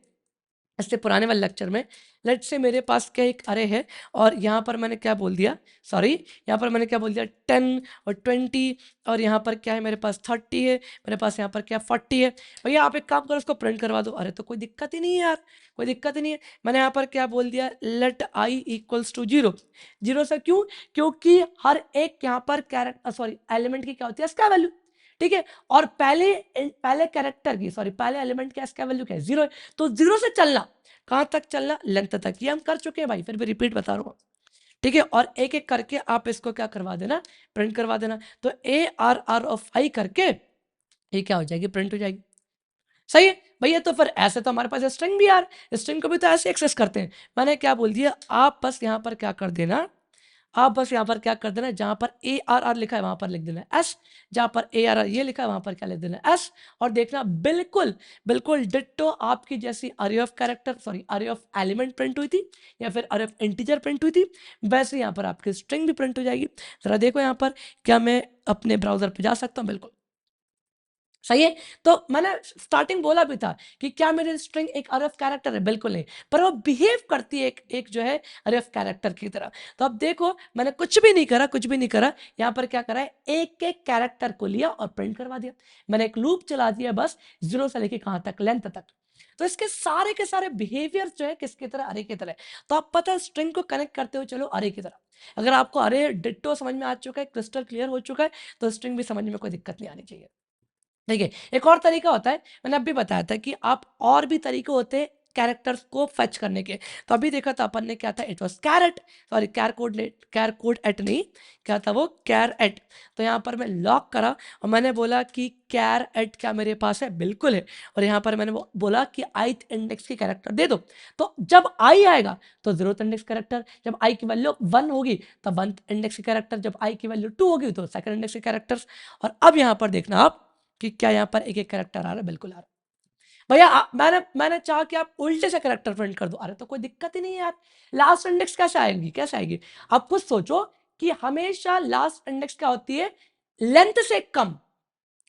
A: इससे पुराने वाले लेक्चर में, लेट से मेरे पास क्या एक अरे है, और यहाँ पर मैंने क्या बोल दिया, सॉरी, यहाँ पर मैंने क्या बोल दिया, 10 और 20, और यहाँ पर क्या है मेरे पास 30 है, मेरे पास यहाँ पर क्या 40 है। भैया आप एक काम करो, उसको प्रिंट करवा दो। अरे तो कोई दिक्कत ही नहीं है यार, कोई दिक्कत ही नहीं है। मैंने यहाँ पर क्या बोल दिया, let I equals to zero. Zero से क्यों? क्योंकि हर एक यहाँ पर कैरेक्टर, सॉरी, एलिमेंट की क्या होती है, इसका वैल्यू। ठीक है, और पहले पहले कैरेक्टर की, सॉरी, पहले एलिमेंट का इसका वैल्यू क्या है, जीरो है। तो जीरो से चलना, कहां तक चलना, लेंथ तक। ये हम कर चुके हैं भाई, फिर भी रिपीट बता रहा हूँ। ठीक है, और एक एक करके आप इसको क्या करवा देना, प्रिंट करवा देना। तो ARR ऑफ आई करके ये क्या हो जाएगी, प्रिंट हो जाएगी। सही है भैया। तो फिर ऐसे तो हमारे पास स्ट्रिंग भी यार, स्ट्रिंग को भी तो ऐसे एक्सेस करते हैं। मैंने क्या बोल दिया, आप बस यहाँ पर क्या कर देना, आप बस यहाँ पर क्या कर देना, जहां पर ARR लिखा है वहां पर लिख देना एस, जहां पर ARR ये लिखा है वहां पर क्या लिख देना एस। और देखना बिल्कुल बिल्कुल डिट्टो आपकी जैसी अरे ऑफ कैरेक्टर, सॉरी, अरे ऑफ एलिमेंट प्रिंट हुई थी, या फिर अरे ऑफ इंटीजर प्रिंट हुई थी, वैसे यहाँ पर आपकी स्ट्रिंग भी प्रिंट हो जाएगी। जरा देखो यहाँ पर, क्या मैं अपने ब्राउजर पर जा सकता हूँ? बिल्कुल सही है। तो मैंने स्टार्टिंग बोला भी था कि क्या मेरी स्ट्रिंग एक अरे ऑफ कैरेक्टर है? बिल्कुल नहीं, पर वो बिहेव करती है एक जो है अरे ऑफ कैरेक्टर की तरह। तो अब देखो, मैंने कुछ भी नहीं करा, कुछ भी नहीं करा। यहाँ पर क्या करा है, एक एक कैरेक्टर को लिया और प्रिंट करवा दिया। मैंने एक लूप चला दिया बस, जीरो से लेके कहां तक, लेंथ तक। तो इसके सारे के सारे बिहेवियर जो है किसकी तरह, अरे की तरह। तो आप पता है स्ट्रिंग को कनेक्ट करते हो, चलो अरे की तरह। अगर आपको अरे डिट्टो समझ में आ चुका है, क्रिस्टल क्लियर हो चुका है, तो स्ट्रिंग भी समझ में कोई दिक्कत नहीं आनी चाहिए। देखिए, एक और तरीका होता है, मैंने अभी बताया था कि आप और भी तरीके होते हैं कैरेक्टर्स को फेच करने के। तो अभी देखा था अपन ने क्या था, it was caret, sorry, char code at नहीं, क्या था वो, कैर एट। तो यहाँ पर मैं लॉक करा और मैंने बोला कि कैर एट क्या मेरे पास है, बिल्कुल है। और यहाँ पर मैंने बोला कि ith इंडेक्स की कैरेक्टर दे दो। तो जब आई आएगा तो जीरोथ इंडेक्स कैरेक्टर, जब आई की वैल्यू 1 होगी तब 1th इंडेक्स की कैरेक्टर, जब आई की वैल्यू 2 होगी तो सेकंड इंडेक्स की कैरेक्टर्स। और अब यहाँ पर देखना आप कि क्या यहाँ पर एक एक कैरेक्टर आ रहा है, बिल्कुल आ रहा है भैया। मैंने चाहा कि आप उल्टे से कैरेक्टर प्रिंट कर दो, अरे तो कोई दिक्कत ही नहीं है यार। लास्ट इंडेक्स कैसे आएगी, कैसे आएगी? आप खुद सोचो कि हमेशा लास्ट इंडेक्स क्या होती है, लेंथ से कम,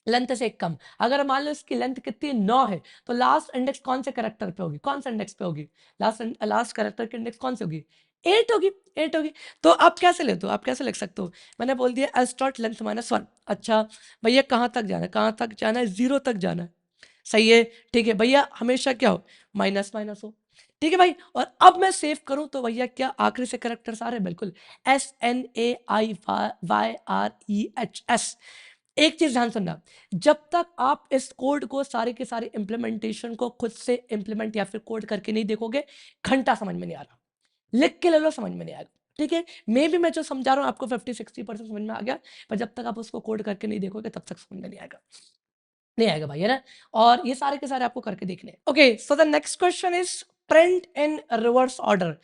A: लेंथ से कम। अगर मान लो इसकी लेंथ कितनी 9 है, तो लास्ट इंडेक्स कौन से कैरेक्टर पे होगी, कौन सा इंडेक्स पे होगी, लास्ट कैरेक्टर की इंडेक्स कौन सी होगी, 8 होगी, 8 होगी। तो आप कैसे लेते हो, आप कैसे लिख सकते हो, मैंने बोल दिया एस डॉट लेंथ -1। अच्छा भैया, कहाँ तक जाना है, कहाँ तक जाना है, जीरो तक जाना है। सही है, ठीक है भैया, हमेशा क्या हो, माइनस माइनस हो। ठीक है भाई। और अब मैं सेव करूं तो भैया क्या आखिरी से करेक्टर्स आ रहे हैं, बिल्कुल, SNAIYREHS। एक चीज ध्यान सुनना, जब तक आप इस कोड को सारे के सारे इंप्लीमेंटेशन को खुद से इंप्लीमेंट या फिर कोड करके नहीं देखोगे, घंटा समझ में नहीं आ रहा। लिख के ले लो, समझ में नहीं आएगा। ठीक है, मे भी मैं जो समझा रहा हूँ आपको 50-60% समझ में आ गया, पर जब तक आप उसको कोड करके नहीं देखोगे तब तक समझ में नहीं आएगा, नहीं आएगा भाई, है ना। और ये सारे के सारे आपको करके देखने हैं। Okay, so the next question is print in reverse order.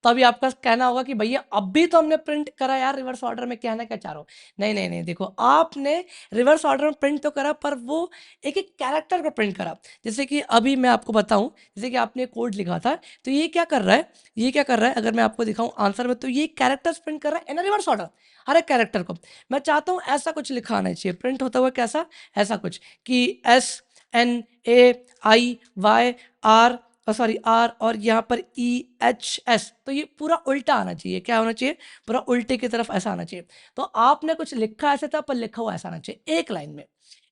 A: तो अभी आपका कहना होगा कि भैया अभी तो हमने प्रिंट करा यार रिवर्स ऑर्डर में, कहना क्या चाह रहा हो? नहीं नहीं नहीं, देखो आपने रिवर्स ऑर्डर में प्रिंट तो करा, पर वो एक एक कैरेक्टर को प्रिंट करा। जैसे कि अभी मैं आपको बताऊं, जैसे कि आपने कोड लिखा था, तो ये क्या कर रहा है, ये क्या कर रहा है, अगर मैं आपको दिखाऊं आंसर में, तो ये कैरेक्टर्स प्रिंट कर रहा है इन रिवर्स ऑर्डर, हर एक कैरेक्टर को। मैं चाहता हूं ऐसा कुछ लिखा आना चाहिए प्रिंट होता हुआ, कैसा, ऐसा कुछ कि SNAIYR, सॉरी आर, और यहाँ पर EHS, तो ये पूरा उल्टा आना चाहिए। क्या होना चाहिए? पूरा उल्टे की तरफ ऐसा आना चाहिए। तो आपने कुछ लिखा ऐसे था, पर लिखा हुआ ऐसा आना चाहिए, एक लाइन में,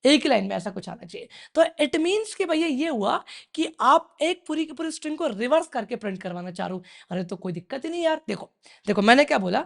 A: एक ही लाइन में ऐसा कुछ आना चाहिए। तो इट मीन्स कि भैया ये हुआ कि आप एक पूरी की पूरी स्ट्रिंग को रिवर्स करके प्रिंट करवाना चाह रहे हो। अरे तो कोई दिक्कत ही नहीं यार। देखो देखो मैंने क्या बोला,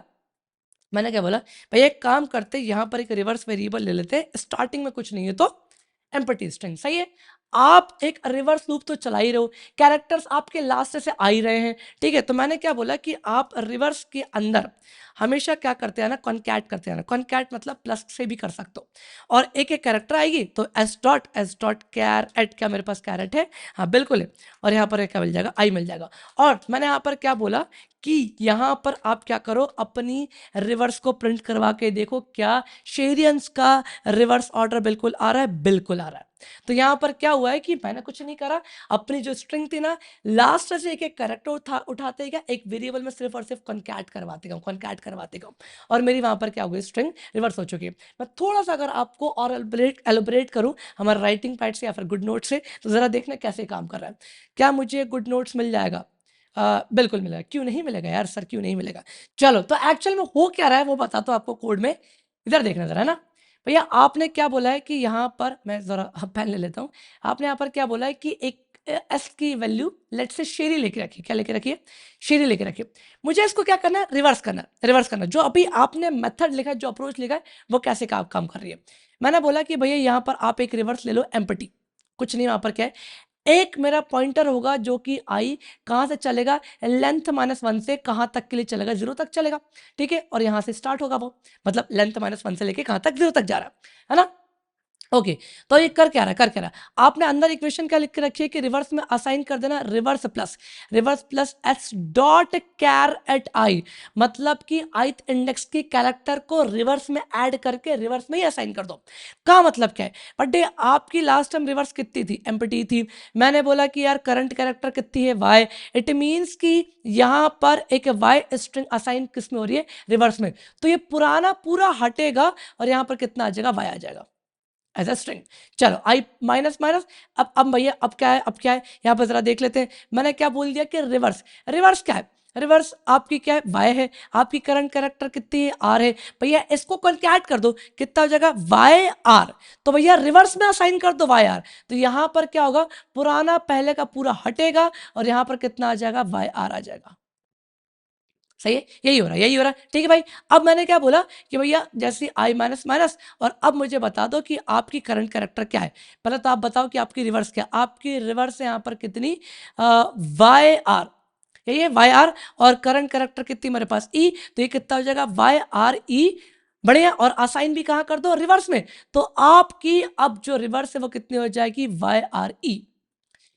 A: मैंने क्या बोला, भैया एक काम करते, यहाँ पर एक रिवर्स वेरिएबल ले लेते हैं, स्टार्टिंग में कुछ नहीं है तो एम्प्टी स्ट्रिंग, सही है। आप एक रिवर्स लूप तो चला ही रहे हो, कैरेक्टर्स आपके लास्ट से आ ही रहे हैं, ठीक है। तो मैंने क्या बोला कि आप रिवर्स के अंदर हमेशा क्या करते हैं ना, कॉन्कैट करते हैं ना। कॉन्कैट मतलब प्लस से भी कर सकते हो, और एक एक कैरेक्टर आएगी तो एस डॉट कैर एट, क्या मेरे पास कैरेट है? हाँ बिल्कुल है। और यहाँ पर क्या मिल जाएगा? आई मिल जाएगा। और मैंने यहाँ पर क्या बोला कि यहाँ पर आप क्या करो, अपनी रिवर्स को प्रिंट करवा के देखो, क्या शेरियंस का रिवर्स ऑर्डर बिल्कुल आ रहा है? बिल्कुल आ रहा है। तो यहाँ पर क्या हुआ है कि मैंने कुछ नहीं करा, अपनी जो स्ट्रिंग थी ना, लास्ट से एक एक कैरेक्टर उठाते गया, एक वेरिएबल में सिर्फ और सिर्फ कॉन्कैट करवाते गया, और मेरी वहां पर क्या हो गई, स्ट्रिंग रिवर्स हो चुकी है। मैं थोड़ा सा अगर आपको और एलोबरेट करूं हमारे राइटिंग पैड से या फिर गुड नोट से, तो जरा देखना कैसे काम कर रहा है। क्या मुझे गुड नोट्स मिल जाएगा? बिल्कुल मिलेगा। क्यों नहीं मिलेगा यार सर, क्यों नहीं मिलेगा? चलो, तो एक्चुअल में हो क्या रहा है वो बताता हूं आपको कोड में। इधर देखना जरा, है ना भैया, आपने क्या बोला है कि यहाँ पर, मैं जरा पेन ले लेता हूँ। आपने यहाँ पर क्या बोला है कि एक एस की वैल्यू लेट से शेरी लेके रखिए, क्या लेके रखिए? शेरी लेके रखिए। मुझे इसको क्या करना है? रिवर्स करना है, रिवर्स करना है। जो अभी आपने मेथड लिखा है, जो अप्रोच लिखा है, वो कैसे काम कर रही है। मैंने बोला कि भैया यहाँ पर आप एक रिवर्स ले लो, एम्प्टी, कुछ नहीं। वहां पर क्या है, एक मेरा पॉइंटर होगा जो कि आई कहाँ से चलेगा, लेंथ-1 से कहाँ तक के लिए चलेगा, 0 तक चलेगा, ठीक है। और यहाँ से स्टार्ट होगा वो, मतलब लेंथ-1 से लेके कहाँ तक, 0 तक जा रहा है ना। ओके, तो ये कर क्या रहा है, कर क्या रहा है, आपने अंदर इक्वेशन क्या लिख के रखी है कि रिवर्स में असाइन कर देना, reverse plus S dot char at I, मतलब कि ith इंडेक्स की कैरेक्टर को रिवर्स में ऐड करके रिवर्स में ही असाइन कर दो। का मतलब क्या है, बट आपकी लास्ट टाइम रिवर्स कितनी थी, एम्प्टी थी। मैंने बोला कि यार करंट कैरेक्टर कितनी है, वाई। इट मीन्स कि यहां पर एक वाई स्ट्रिंग असाइन किस में हो रही है, रिवर्स में। तो ये पुराना पूरा हटेगा और यहां पर कितना आ जाएगा, वाई आ जाएगा एज अ स्ट्रिंग। चलो आई माइनस माइनस, अब भैया अब क्या है, अब क्या है, यहाँ पर जरा देख लेते हैं। मैंने क्या बोल दिया कि रिवर्स, रिवर्स क्या है, रिवर्स आपकी क्या है, वाई है। आपकी करंट कैरेक्टर कितनी है, आर है। भैया इसको कॉन्कैट कर दो, कितना हो जाएगा, वाई आर। तो भैया रिवर्स में असाइन कर दो वाई आर, तो यहां पर क्या होगा, पुराना पहले का पूरा हटेगा और यहां पर कितना आ जाएगा, वाई आर आ जाएगा। सही है, यही हो रहा है, यही हो रहा है, ठीक है भाई। अब मैंने क्या बोला कि भैया जैसे आई माइनस माइनस, और अब मुझे बता दो कि आपकी करंट कैरेक्टर क्या है। पहले तो आप बताओ कि आपकी रिवर्स क्या, आपकी रिवर्स यहाँ पर कितनी, वाई आर, यही है वाई आर। और करंट कैरेक्टर कितनी मेरे पास, ई, तो ये कितना हो जाएगा, वाई आर ई। बढ़िया, और असाइन भी कहाँ कर दो, रिवर्स में। तो आपकी अब जो रिवर्स है वो कितनी हो जाएगी, वाई आर ई।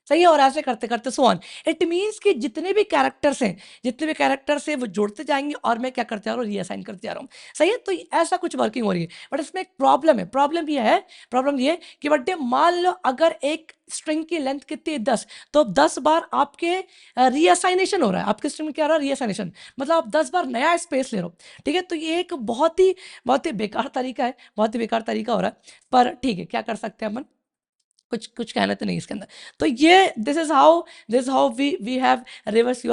A: सही है, और ऐसे करते करते सो ऑन। इट मीन्स कि जितने भी कैरेक्टर्स हैं, जितने भी कैरेक्टर्स हैं वो जोड़ते जाएंगे और मैं क्या करते जा रहा हूँ, रीअसाइन करते जा रहा हूँ। सही है, तो ऐसा कुछ वर्किंग हो रही है। बट इसमें एक प्रॉब्लम है, प्रॉब्लम ये है कि बड्डे मान लो अगर एक स्ट्रिंग की लेंथ कितनी है, 10, तो 10 बार आपके रीअसाइनेशन हो रहा है। आपके स्ट्रिंग में क्या हो रहा है, रीअसाइनेशन, मतलब आप 10 बार नया स्पेस ले रहे हो, ठीक है। तो ये एक बहुत ही बेकार तरीका है, बहुत ही बेकार तरीका हो रहा है। पर ठीक है, क्या कर सकते हैं अपन, कुछ कुछ कहना तो नहीं इसके अंदर। तो ये this how we have reverse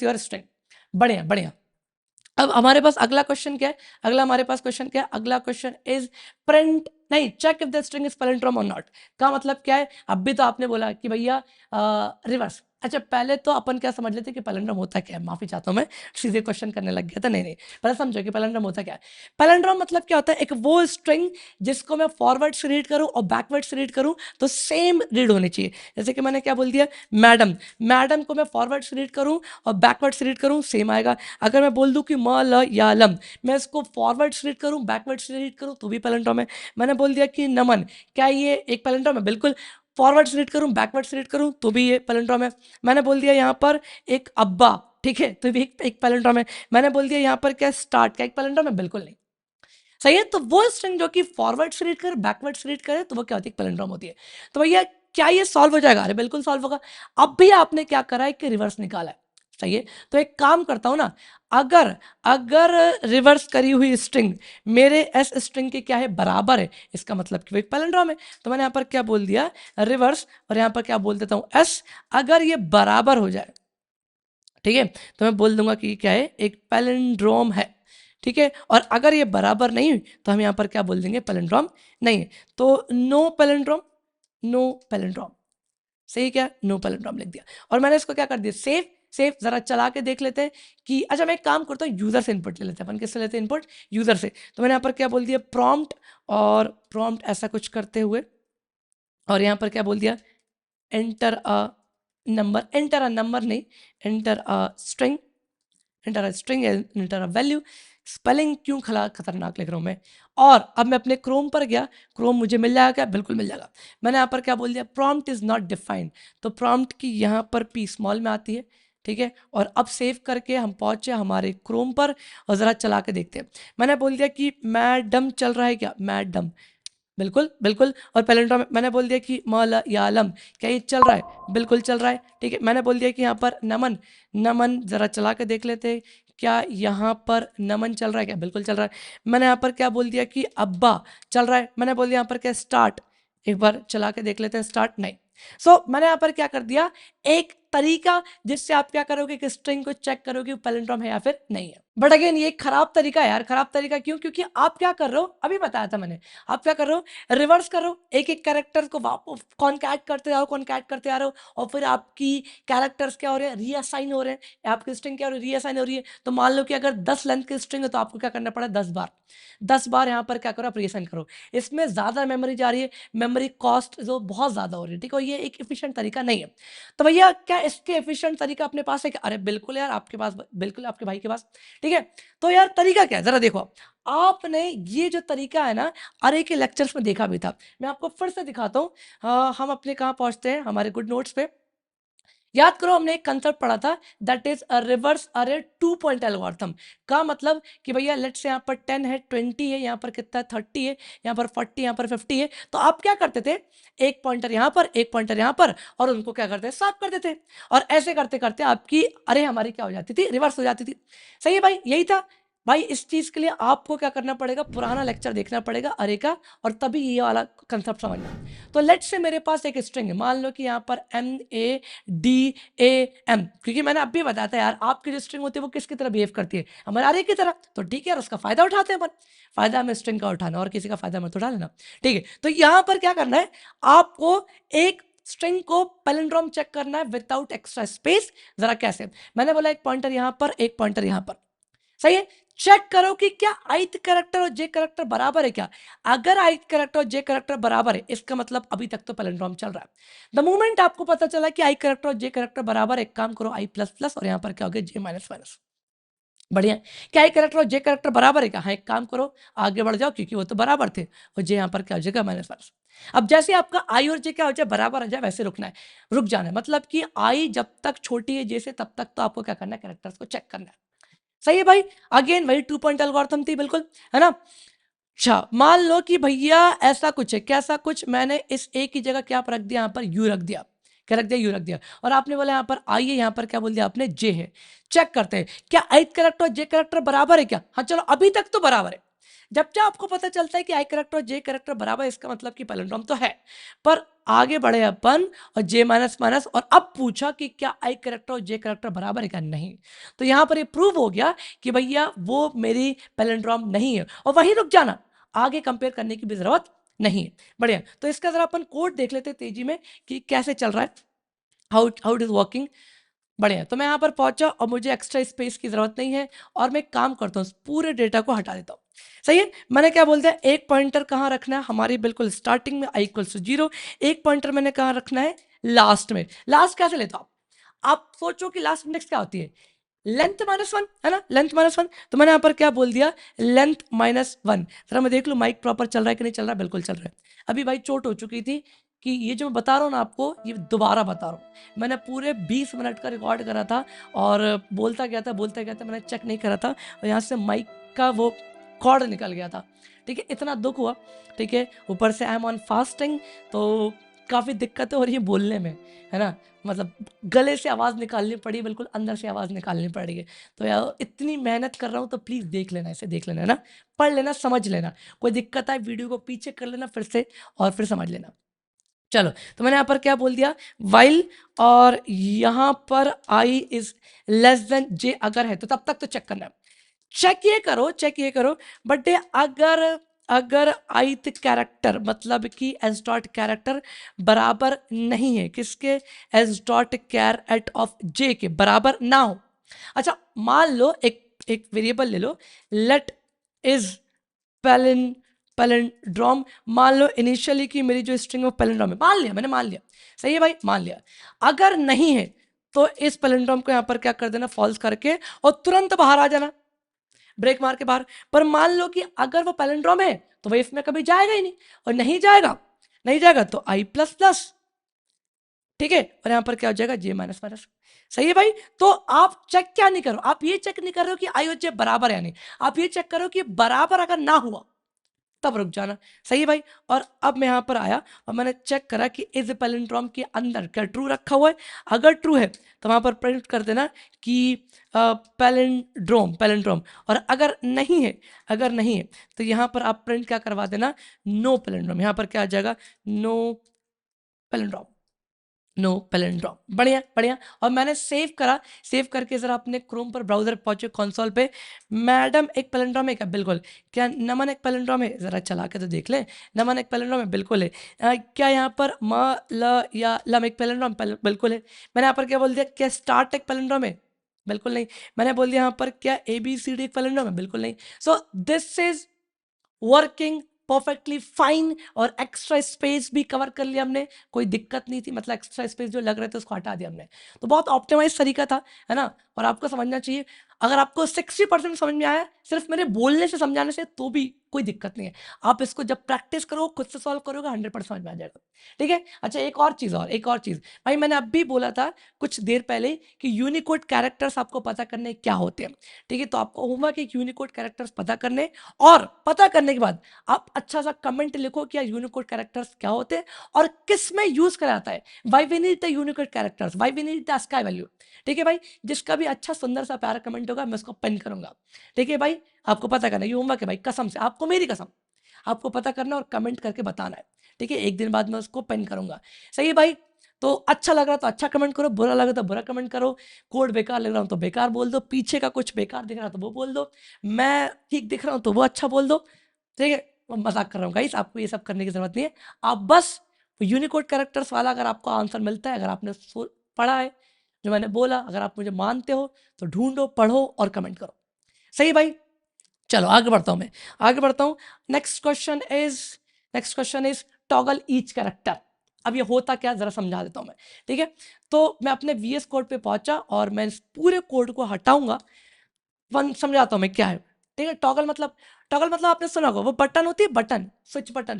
A: your string. बढ़िया बढ़िया। अब हमारे पास अगला क्वेश्चन क्या है, अगला हमारे पास क्वेश्चन क्या है, अगला क्वेश्चन इज प्रिंट, नहीं, check if the string is palindrome और नॉट। का मतलब क्या है, अब भी तो आपने बोला कि भैया रिवर्स। अच्छा, पहले तो अपन क्या समझ लेते कि पैलिंड्रोम होता क्या है, माफी चाहता हूं मैं, सीधे क्वेश्चन करने लग गया था। नहीं नहीं, पहले समझो कि पैलिंड्रोम होता क्या है। पैलिंड्रोम मतलब क्या होता है, एक वो स्ट्रिंग जिसको मैं फॉरवर्ड से रीड करूं और बैकवर्ड से रीड करूं तो सेम रीड होनी चाहिए। जैसे कि मैंने क्या बोल दिया, मैडम, मैडम को मैं फॉरवर्ड से रीड करूं और बैकवर्ड से रीड करूं, सेम आएगा। अगर मैं बोल दूं कि म ल या लम, मैं इसको फॉरवर्ड से रीड करूं बैकवर्ड से रीड करूं तो भी पैलिंड्रोम है। मैंने बोल दिया कि नमन, क्या ये एक पैलिंड्रोम है? बिल्कुल। फॉरवर्ड से रीड करूँ, बैकवर्ड से रीड करूँ तो भी ये पैलिंड्रोम है। मैंने बोल दिया यहाँ पर एक अब्बा, ठीक है, तो भी एक पैलिंड्रोम है। मैंने बोल दिया यहाँ पर क्या स्टार्ट, क्या एक पैलिंड्रोम है? बिल्कुल नहीं। सही है, तो वो स्ट्रिंग जो कि फॉरवर्ड से रीड करे, बैकवर्ड से रीड करे, तो वो क्या होती है? पैलिंड्रोम होती है। तो भैया क्या ये सॉल्व हो जाएगा? अरे बिल्कुल सॉल्व होगा। अब भी आपने क्या करा है कि रिवर्स निकाला है। सही है, तो एक काम करता हूं ना, अगर अगर रिवर्स करी हुई स्ट्रिंग मेरे एस स्ट्रिंग के क्या है? बराबर है, इसका मतलब कि वो एक पैलिंड्रोम है। तो मैंने यहाँ पर क्या बोल दिया? रिवर्स, और यहाँ पर क्या बोल देता हूँ? एस। अगर ये बराबर हो जाए, ठीक है, तो मैं बोल दूंगा कि क्या है? एक पैलिंड्रोम है। ठीक है, और अगर ये बराबर नहीं हुई तो हम यहाँ पर क्या बोल देंगे? पैलिंड्रोम नहीं है। तो नो पैलिंड्रोम, नो पैलिंड्रोम। सही है क्या? नो पैलिंड्रोम लिख दिया। और मैंने इसको क्या कर दिया? सेव। सेव जरा चला के देख लेते हैं कि अच्छा, मैं एक काम करता हूँ, यूजर से इनपुट ले लेते हैं अपन। किससे लेते हैं इनपुट? यूजर से। तो मैंने यहाँ पर क्या बोल दिया? प्रॉम्प्ट, और प्रॉम्प्ट ऐसा कुछ करते हुए, और यहाँ पर क्या बोल दिया? Enter a number, enter a number नहीं, enter a string, enter a string, enter a value. Spelling क्यों खतरनाक लिख रहा हूँ मैं। और अब मैं अपने क्रोम पर गया, क्रोम मुझे मिल जाएगा क्या? बिल्कुल मिल जाएगा। मैंने यहाँ पर क्या बोल दिया? Prompt is not defined. तो प्रॉम्प्ट की यहाँ पर पी स्मॉल में आती है, ठीक है। और अब सेव करके हम पहुंचे हमारे क्रोम पर, और ज़रा चला के देखते हैं। मैंने बोल दिया कि मैडम चल रहा है क्या? मैडम, बिल्कुल बिल्कुल। और पैलिंड्रोम मैंने बोल दिया कि मलयालम, क्या ये चल रहा है? बिल्कुल चल रहा है, ठीक है। मैंने बोल दिया कि यहाँ पर नमन, नमन जरा चला के देख लेते हैं, क्या यहाँ पर नमन चल रहा है क्या? बिल्कुल चल रहा है। मैंने यहाँ पर क्या बोल दिया कि अब्बा चल रहा है। मैंने बोल दिया यहाँ पर क्या? स्टार्ट, एक बार चला के देख लेते हैं, स्टार्ट नहीं। मैंने यहाँ पर क्या कर दिया? एक तरीका जिससे आप क्या करोगे कि स्ट्रिंग को चेक करोगे पैलिंड्रोम है या फिर नहीं है। बट अगेन ये एक खराब तरीका है यार। खराब तरीका क्यों? क्योंकि आप क्या कर रहे हो, अभी बताया था मैंने, आप क्या कर रहे हो? रिवर्स कर रहे हो, एक एक कैरेक्टर को वापस कॉन्कैट करते जाओ, कॉन्कैट करते आ रहे हो, और फिर आपकी कैरेक्टर्स क्या हो रहे हैं? रीअसाइन हो रहे हैं। आपकी स्ट्रिंग क्या हो रही है? रीअसाइन हो रही है। तो मान लो कि अगर 10 लेंथ की स्ट्रिंग है तो आपको क्या करना पड़ा? 10 बार, 10 बार यहाँ पर क्या करो? आप रीअसाइन करो। इसमें ज़्यादा मेमोरी जा रही है, मेमोरी कॉस्ट जो बहुत ज़्यादा हो रही है, ठीक है। ये एक एफिशिएंट तरीका नहीं है। तो भैया क्या इसके एफिशिएंट तरीका अपने पास है क्या? अरे बिल्कुल यार, आपके पास, बिल्कुल आपके भाई के पास, ठीक है। तो यार तरीका क्या है? जरा देखो आपने ये जो तरीका है ना, अरे के लेक्चर्स में देखा भी था। मैं आपको फिर से दिखाता हूँ। हम अपने कहाँ पहुंचते हैं? हमारे गुड नोट्स पे। याद करो हमने एक कंसेप्ट पढ़ा था, दैट इज अ रिवर्स अरे 2 पॉइंट एल्गोरिथम। का मतलब कि भैया लेट से यहाँ पर 10 है, 20 है, यहाँ पर कितना है? 30 है, यहाँ पर 40, यहाँ पर 50 है। तो आप क्या करते थे? एक पॉइंटर यहाँ पर, एक पॉइंटर यहाँ पर, और उनको क्या करते? साफ कर देते। और ऐसे करते करते आपकी अरे हमारी क्या हो जाती थी? रिवर्स हो जाती थी। सही है भाई, यही था भाई। इस चीज के लिए आपको क्या करना पड़ेगा? पुराना लेक्चर देखना पड़ेगा अरे का, और तभी ये वाला कंसेप्ट समझना। तो लेट से मेरे पास एक स्ट्रिंग है, मान लो कि यहाँ पर MADAM, क्योंकि मैंने अभी बताया था यार, आपकी जो स्ट्रिंग होती है वो किसकी तरह बिहेव करती है? हमारे अरे की तरह। तो ठीक है यार, उसका फायदा उठाते हैं अपन। फायदा हमें स्ट्रिंग का उठाना, और किसी का फायदा मत उठा लेना, ठीक है। तो यहाँ पर क्या करना है आपको? एक स्ट्रिंग को पैलिंड्रोम चेक करना है विदाउट एक्स्ट्रा स्पेस। जरा कैसे? मैंने बोला एक पॉइंटर यहाँ पर, एक पॉइंटर यहाँ पर। सही है, चेक करो कि क्या ith कैरेक्टर और j कैरेक्टर बराबर है क्या। अगर ith कैरेक्टर और j कैरेक्टर बराबर है, इसका मतलब अभी तक तो पैलिंड्रोम चल रहा है। द मोमेंट आपको पता चला कि i कैरेक्टर और j कैरेक्टर बराबर है, एक काम करो i प्लस प्लस, और यहां पर क्या हो गया? j minus minus. बढ़िया। क्या i कैरेक्टर और j कैरेक्टर बराबर है क्या? हाँ, एक काम करो, आगे बढ़ जाओ, क्योंकि वो तो बराबर थे, और j यहाँ पर क्या हो जाएगा? Minus minus. अब जैसे आपका i और j क्या हो जाए? बराबर आ जाए, वैसे रुकना है, रुक जाना है। मतलब कि i जब तक छोटी है j से, तब तक तो आपको क्या करना है? कैरेक्टर्स को चेक करना है। सही है भाई, अगेन वही 2 पॉइंट एल्गोरिथम थी, बिल्कुल, है ना। अच्छा, मान लो कि भैया ऐसा कुछ है, कैसा कुछ? मैंने इस ए की जगह क्या रख दिया? यहाँ पर यू रख दिया। क्या रख दिया? यू रख दिया। और आपने बोला यहाँ पर आई है, यहाँ पर क्या बोल दिया आपने? जे है। चेक करते हैं क्या ith कैरेक्टर और जे कैरेक्टर बराबर है क्या? हाँ चलो, अभी तक तो बराबर है। जब जब आपको पता चलता है कि आई कैरेक्टर और जे कैरेक्टर बराबर है, इसका मतलब कि पैलिंड्रोम तो है। पर आगे बढ़े अपन, और जे माइनस माइनस, और अब पूछा कि क्या आई कैरेक्टर और जे कैरेक्टर बराबर है क्या? नहीं। तो यहाँ पर ये प्रूव हो गया कि भैया वो मेरी पैलिंड्रोम नहीं है, और वहीं रुक जाना, आगे कंपेयर करने की भी जरूरत नहीं है। बढ़िया, तो इसका जरा अपन कोड देख लेते तेजी में कि कैसे चल रहा है, how how it is working. बढ़िया, तो मैं यहाँ पर पहुंचा और मुझे एक्स्ट्रा स्पेस की जरूरत नहीं है, और मैं काम करता हूँ, पूरे डेटा को हटा देता हूँ। सही है, मैंने क्या बोलता है? एक पॉइंटर कहाँ रखना है? हमारी बिल्कुल स्टार्टिंग में, i इक्वल्स टू 0। एक पॉइंटर मैंने कहाँ रखना है? लास्ट में। लास्ट कैसे लेता हूँ? आप सोचो कि लास्ट इंडेक्स क्या होती है? लेंथ -1 है ना, लेंथ -1। तो मैंने यहाँ पर क्या बोल दिया, लेंथ -1। जरा मैं देख लूँ माइक प्रॉपर चल रहा है कि नहीं चल रहा है, बिल्कुल चल रहा है। अभी भाई चोट हो चुकी थी कि ये जो मैं बता रहा हूँ ना आपको, ये दोबारा बता रहा हूँ। मैंने पूरे 20 मिनट का रिकॉर्ड करा था और बोलता गया था, मैंने चेक नहीं करा था और यहाँ से माइक का वो कॉर्ड निकल गया था। ठीक है, इतना दुख हुआ। ठीक है, ऊपर से आई एम ऑन फास्टिंग, तो काफ़ी दिक्कतें हो रही है बोलने में, है ना। मतलब गले से आवाज़ निकालनी पड़ी, बिल्कुल अंदर से आवाज़ निकालनी पड़ी है। तो यार इतनी मेहनत कर रहा हूँ तो प्लीज़ देख लेना, इसे देख लेना, है ना, पढ़ लेना, समझ लेना। कोई दिक्कत आए वीडियो को पीछे कर लेना फिर से और फिर समझ लेना। चलो, तो मैंने यहाँ पर क्या बोल दिया, वाइल, और यहाँ पर आई इज लेस देन जे अगर है तो तब तक तो चेक करना है। चेक ये करो बट अगर अगर ith कैरेक्टर मतलब कि एस डॉट कैरेक्टर बराबर नहीं है किसके, S dot char at of J के बराबर ना हो। अच्छा, मान लो एक वेरिएबल ले लो, लेट इज पैलिन पैलिंड्रोम। मान लो इनिशियली की मेरी जो स्ट्रिंग ऑफ पैलिंड्रोम है, मान लिया मैंने, मान लिया, सही है भाई, मान लिया। अगर नहीं है तो इस पैलिंड्रोम को यहाँ पर क्या कर देना, फॉल्स करके, और तुरंत बाहर आ जाना, ब्रेक मार के बाहर। पर मान लो कि अगर वो पैलिंड्रोम है तो वह इसमें कभी जाएगा ही नहीं, और नहीं जाएगा तो आई प्लस प्लस। ठीक है, और यहां पर क्या हो जाएगा, जे माइनस माइनस। सही है भाई। तो आप चेक क्या नहीं करो, आप ये चेक नहीं कर रहे हो कि आई और जे बराबर है या नहीं, आप ये चेक करो कि बराबर अगर ना हुआ तब रुक जाना। सही है भाई। और अब मैं यहाँ पर आया और मैंने चेक करा कि इस पैलिंड्रोम के अंदर क्या ट्रू रखा हुआ है। अगर ट्रू है तो वहाँ पर प्रिंट कर देना कि पैलिंड्रोम पैलिंड्रोम, और अगर नहीं है तो यहाँ पर आप प्रिंट क्या करवा देना, नो पैलिंड्रोम। यहाँ पर क्या आ जाएगा, नो पैलिंड्रोम, नो पैलिंड्रोम। बढ़िया बढ़िया। और मैंने सेव करके जरा अपने क्रोम पर ब्राउजर पहुंचे कंसोल पे, मैडम एक पैलिंड्रोम है क्या, बिल्कुल। क्या नमन एक पैलिंड्रोम है, जरा चला के तो देख ले, नमन एक पैलिंड्रोम है, बिल्कुल है। क्या यहाँ पर म ल या लम एक पैलिंड्रोम, बिल्कुल है। मैंने यहाँ पर क्या बोल दिया, क्या स्टार्ट एक पैलिंड्रोम है, बिल्कुल नहीं। मैंने बोल दिया यहाँ पर क्या ए बी सी डी एक पैलिंड्रोम है, बिल्कुल नहीं। So this is working perfectly fine, और एक्स्ट्रा स्पेस भी कवर कर लिया हमने, कोई दिक्कत नहीं थी, मतलब एक्स्ट्रा स्पेस जो लग रहे थे उसको हटा दिया हमने। तो बहुत ऑप्टिमाइज तरीका था, है ना। और आपको समझना चाहिए, अगर आपको 60% समझ में आया सिर्फ मेरे बोलने से समझाने से तो भी कोई दिक्कत नहीं है। आप इसको जब प्रैक्टिस करो, खुद से सॉल्व करोगे, 100% समझ में आ जाएगा। ठीक है। अच्छा, एक और चीज़ भाई, मैंने अब भी बोला था कुछ देर पहले कि यूनिकोड कैरेक्टर्स आपको पता करने क्या होते हैं। ठीक है, तो आपको होमवर्क एक यूनिकोड कैरेक्टर्स पता करने, और पता करने के बाद आप अच्छा सा कमेंट लिखो कि यूनिकोड कैरेक्टर्स क्या होते हैं और किस में यूज करा जाता है, why we need the Unicode characters, why we need the ASCII value. ठीक है भाई, जिसका भी अच्छा सुंदर सा प्यारा कमेंट होगा मैं उसको पिन करूंगा। ठीक है भाई, आपको पता करना, ये होमवर्क है भाई, कसम से, आपको मेरी कसम, आपको पता करना और कमेंट करके बताना है। ठीक है, एक दिन बाद मैं उसको पिन करूंगा। सही है भाई। तो अच्छा लग रहा तो अच्छा कमेंट करो, बुरा लगा तो बुरा कमेंट करो, कोड बेकार लग रहा हूं तो बेकार बोल दो, पीछे का कुछ बेकार दिख रहा तो वो बोल दो, मैं ठीक दिख रहा हूं तो वो अच्छा बोल दो। ठीक है, मैं मजाक कर रहा हूँ गाइस, आपको ये सब करने की जरूरत नहीं है। आप बस यूनिकोड कैरेक्टर्स वाला अगर आपको आंसर मिलता है, अगर आपने पढ़ा है जो मैंने बोला, अगर आप मुझे मानते हो तो ढूंढो, पढ़ो और कमेंट करो। सही भाई। चलो आगे बढ़ता हूं, मैं आगे बढ़ता हूं। Next question is toggle each character. अब ये होता क्या, जरा समझा देता हूं मैं। ठीक है, तो मैं अपने वीएस कोड पे पहुंचा और मैं इस पूरे कोड को हटाऊंगा, समझाता हूं मैं क्या है। ठीक है, टॉगल मतलब आपने सुना होगा, वो बटन होती है, button, switch button,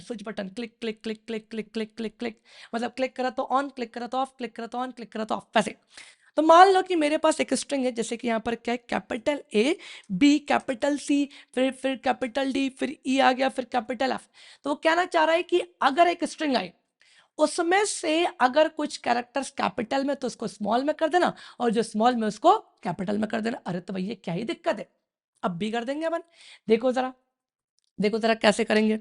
A: click click click click click click click click, मतलब क्लिक करा तो ऑन, क्लिक करा तो ऑफ, क्लिक करा तो ऑन, क्लिक करा तो ऑफ, वैसे। तो मान लो कि मेरे पास एक स्ट्रिंग है, जैसे कि यहाँ पर क्या है, capital A B capital C, फिर कैपिटल डी, फिर ई आ गया, फिर कैपिटल एफ। तो वो कहना चाह रहा है कि अगर एक स्ट्रिंग आई, उसमें से अगर कुछ कैरेक्टर्स कैपिटल में तो उसको स्मॉल में कर देना, और जो स्मॉल में उसको कैपिटल में कर देना। अरे तो भैया क्या ही दिक्कत है, अब भी कर देंगे अपन। देखो जरा कैसे करेंगे।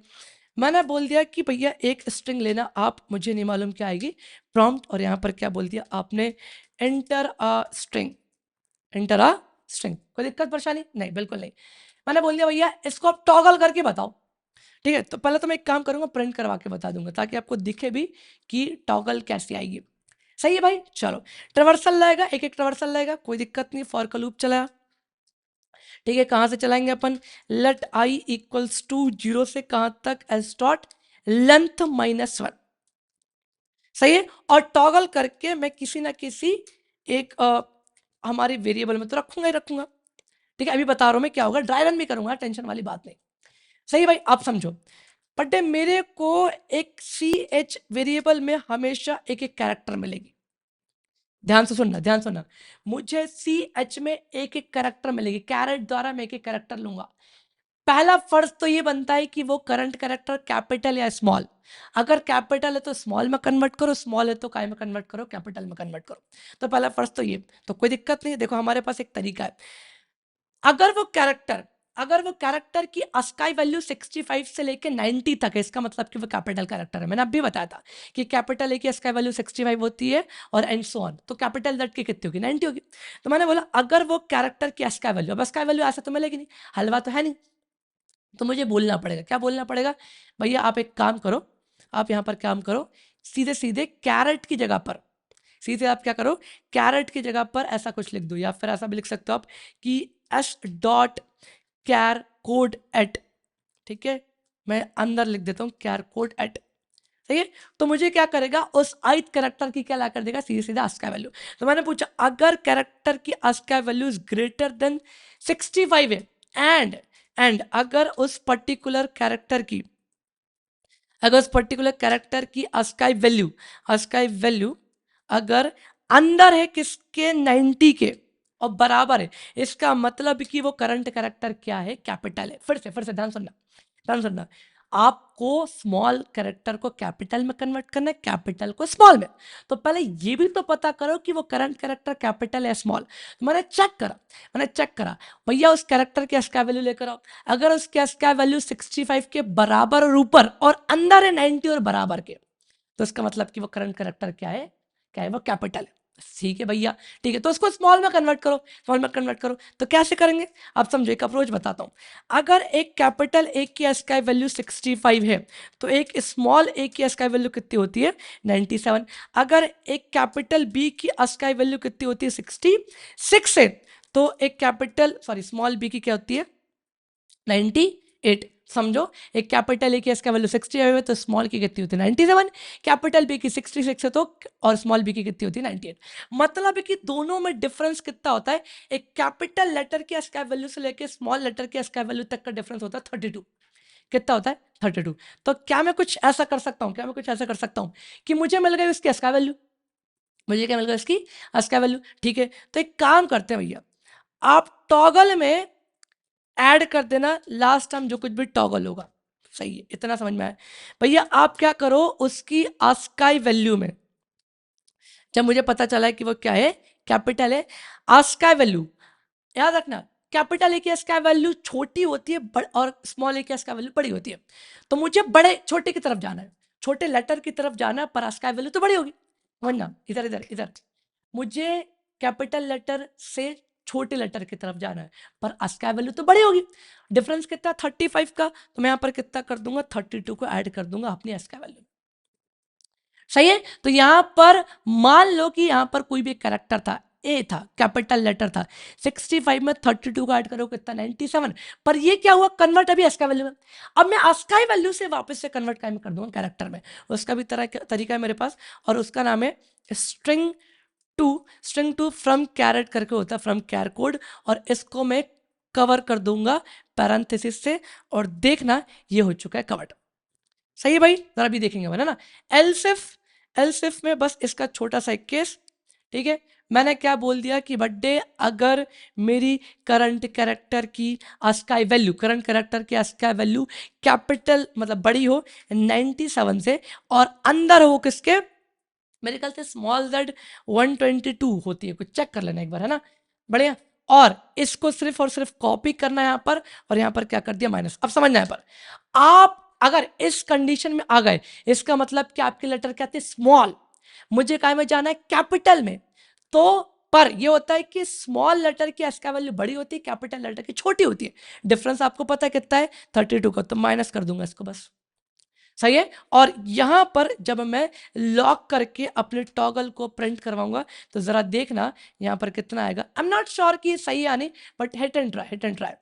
A: मैंने बोल दिया कि भैया एक स्ट्रिंग लेना आप, मुझे नहीं मालूम क्या आएगी, प्रॉम्प्ट, और यहाँ पर क्या बोल दिया आपने, enter a string, enter a string. कोई दिक्कत परेशानी नहीं, बिल्कुल नहीं। मैंने बोल दिया भैया इसको आप टॉगल करके बताओ। ठीक है, तो पहले तो मैं एक काम करूंगा, प्रिंट करवा के बता दूंगा ताकि आपको दिखे भी कि टॉगल कैसे आएगी। सही है भाई। चलो, ट्रवर्सल लाएगा, एक एक ट्रवर्सल लाएगा, कोई दिक्कत नहीं, फॉर का लूप चलाया। ठीक है, कहाँ से चलाएंगे अपन, लेट आई इक्वल्स टू 0 से कहाँ तक, एस डॉट लेंथ -1। सही है, और टॉगल करके मैं किसी ना किसी एक हमारी वेरिएबल में तो रखूंगा ही रखूंगा, ठीक है। अभी बता रहा हूं मैं क्या होगा, ड्राई रन भी करूंगा, टेंशन वाली बात नहीं। सही है भाई, आप समझो। बट मेरे को एक सी एच वेरिएबल में हमेशा एक एक कैरेक्टर मिलेगी। ध्यान से सुनना, ध्यान सुनना, मुझे सी एच में एक एक कैरेक्टर मिलेगी, कैरेट द्वारा मैं एक एक कैरेक्टर लूंगा। पहला फर्ज तो ये बनता है कि वो करंट कैरेक्टर कैपिटल या स्मॉल, अगर कैपिटल है तो स्मॉल में कन्वर्ट करो, स्मॉल है तो काय में कन्वर्ट करो, कैपिटल में कन्वर्ट करो। तो पहला फर्ज तो ये, तो कोई दिक्कत नहीं है। देखो हमारे पास एक तरीका है, अगर वो कैरेक्टर की अस्काई वैल्यू 65 से लेके 90 तक है, इसका मतलब कि वो कैपिटल कैरेक्टर है। मैंने अभी बताया था कि कैपिटल ए की अस्काई वैल्यू 65 होती है और एंड सो ऑन, तो कैपिटल जेड की कितनी होगी, 90 होगी। तो मैंने बोला अगर वो कैरेक्टर की अस्काई वैल्यू, अब अस्काई वैल्यू ऐसा तो मिलेगी नहीं, हलवा तो है नहीं, तो मुझे बोलना पड़ेगा। क्या बोलना पड़ेगा, भैया आप एक काम करो, आप यहाँ पर काम करो, सीधे सीधे कैरेट की जगह पर, सीधे आप क्या करो, कैरेट की जगह पर ऐसा कुछ लिख दो, या फिर ऐसा भी लिख सकते हो आप कि S dot char code at, ठीक है, मैं अंदर लिख देता हूँ कैर कोड एट। सही है, तो मुझे क्या करेगा, उस ith कैरेक्टर की क्या ला कर देगा, सीधे सीधा ASCII वैल्यू। तो मैंने पूछा अगर कैरेक्टर की ASCII value is greater than 65 है, एंड अगर उस पर्टिकुलर कैरेक्टर की, अगर उस पर्टिकुलर कैरेक्टर की ASCII वैल्यू अगर अंदर है किसके, 90 के, और बराबर है, इसका मतलब कि वो करंट कैरेक्टर क्या है, कैपिटल है। फिर से ध्यान सुनना, ध्यान सुनना, आपको स्मॉल कैरेक्टर को कैपिटल में कन्वर्ट करना है, कैपिटल को स्मॉल में। तो पहले ये भी तो पता करो कि वो करंट कैरेक्टर कैपिटल है स्मॉल। तो मैंने चेक करा, भैया उस कैरेक्टर की ASCII वैल्यू लेकर आओ, अगर उसकी ASCII वैल्यू 65 के बराबर और ऊपर और अंदर है 90 और बराबर के, तो इसका मतलब कि वो करंट कैरेक्टर क्या है, वो कैपिटल है। ठीक है भैया, ठीक है, तो उसको स्मॉल में कन्वर्ट करो, स्मॉल में कन्वर्ट करो। तो कैसे करेंगे, आप समझो, एक अप्रोच बताता हूं। अगर एक कैपिटल ए की ASCII वैल्यू 65 है, तो एक स्मॉल ए की ASCII वैल्यू कितनी होती है, 97। अगर एक कैपिटल बी की ASCII वैल्यू कितनी होती है, 66 है, तो एक कैपिटल स्मॉल बी की क्या होती है, 98। समझो, एक कैपिटल ए की ASCII वैल्यू 65 है तो स्मॉल की कितनी होती है, 97, कैपिटल बी की 66 है तो, और स्मॉल बी की कितनी होती है, 98। मतलब है कि दोनों में डिफरेंस कितना होता है, एक कैपिटल लेटर की ASCII वैल्यू से लेकर स्मॉल लेटर की ASCII वैल्यू तक का डिफरेंस होता है 32। कितना होता है, 32। तो क्या मैं कुछ ऐसा कर सकता हूँ, कि मुझे मिल गई उसकी ASCII वैल्यू, मुझे क्या मिल गया इसकी ASCII वैल्यू, ठीक है। तो एक काम करते हैं भैया, आप टॉगल में ऐड कर देना लास्ट टाइम जो कुछ भी टॉगल होगा। सही है, इतना समझ में आया। भैया आप क्या करो, उसकी ASCII वैल्यू में, जब मुझे पता चला है कि वो क्या है, कैपिटल है, ASCII वैल्यू, याद रखना, कैपिटल ए की ASCII वैल्यू छोटी होती है और स्मॉल ए की ASCII वैल्यू बड़ी होती है। तो मुझे बड़े छोटे की तरफ जाना है, छोटे लेटर की तरफ जाना है, पर ASCII वैल्यू तो बड़ी होगी। वरना इधर इधर इधर, मुझे कैपिटल लेटर से छोटे लेटर की तरफ जाना है, पर ASCII वैल्यू तो बड़ी होगी। डिफरेंस कितना, 35 का, तो मैं यहाँ पर कितना कर दूंगा, 32 को ऐड कर दूंगा अपनी ASCII वैल्यू। सही है, तो यहां पर मान लो कि यहां पर कोई भी कैरेक्टर था, ए था, कैपिटल लेटर था, 65 में 32 का ऐड करो कितना, 97। पर ये क्या हुआ, कन्वर्ट अभी ASCII वैल्यू में। अब मैं ASCII वैल्यू से वापस से कन्वर्ट कर दूंगा कैरेक्टर में, उसका भी तरीका है मेरे पास, और उसका नाम है स्ट्रिंग टू फ्रॉम कैरेट करके होता है, फ्रॉम कैर कोड, और इसको मैं कवर कर दूंगा पैरेंथेसिस से, और देखना ये हो चुका है कवर्ड। सही है भाई, जरा भी देखेंगे है ना। एलसिफ में बस इसका छोटा सा एक केस, ठीक है। मैंने क्या बोल दिया कि बर्थडे, अगर मेरी करंट कैरेक्टर की ASCII वैल्यू, कैपिटल मतलब बड़ी हो 97 से, और अंदर हो किसके, मेरे ख्याल से स्मॉल z 122 होती है, कुछ चेक कर लेना एक बार, है ना, बढ़िया। और इसको सिर्फ और सिर्फ कॉपी करना है यहाँ पर, और यहाँ पर क्या कर दिया, माइनस। अब समझना है, पर आप अगर इस कंडीशन में आ गए, इसका मतलब कि आपके लेटर क्या थे, स्मॉल, मुझे काय में जाना है, कैपिटल में। तो पर ये होता है कि स्मॉल लेटर की ASCII वैल्यू बड़ी होती है, कैपिटल लेटर की छोटी होती है। डिफरेंस आपको पता है कितना है, 32 का, तो माइनस कर दूंगा इसको बस। सही है, और यहां पर जब मैं लॉक करके अपने टॉगल को प्रिंट करवाऊंगा, तो जरा देखना यहां पर कितना आएगा। आई एम नॉट श्योर कि सही है नहीं, बट हिट एंड ट्राई।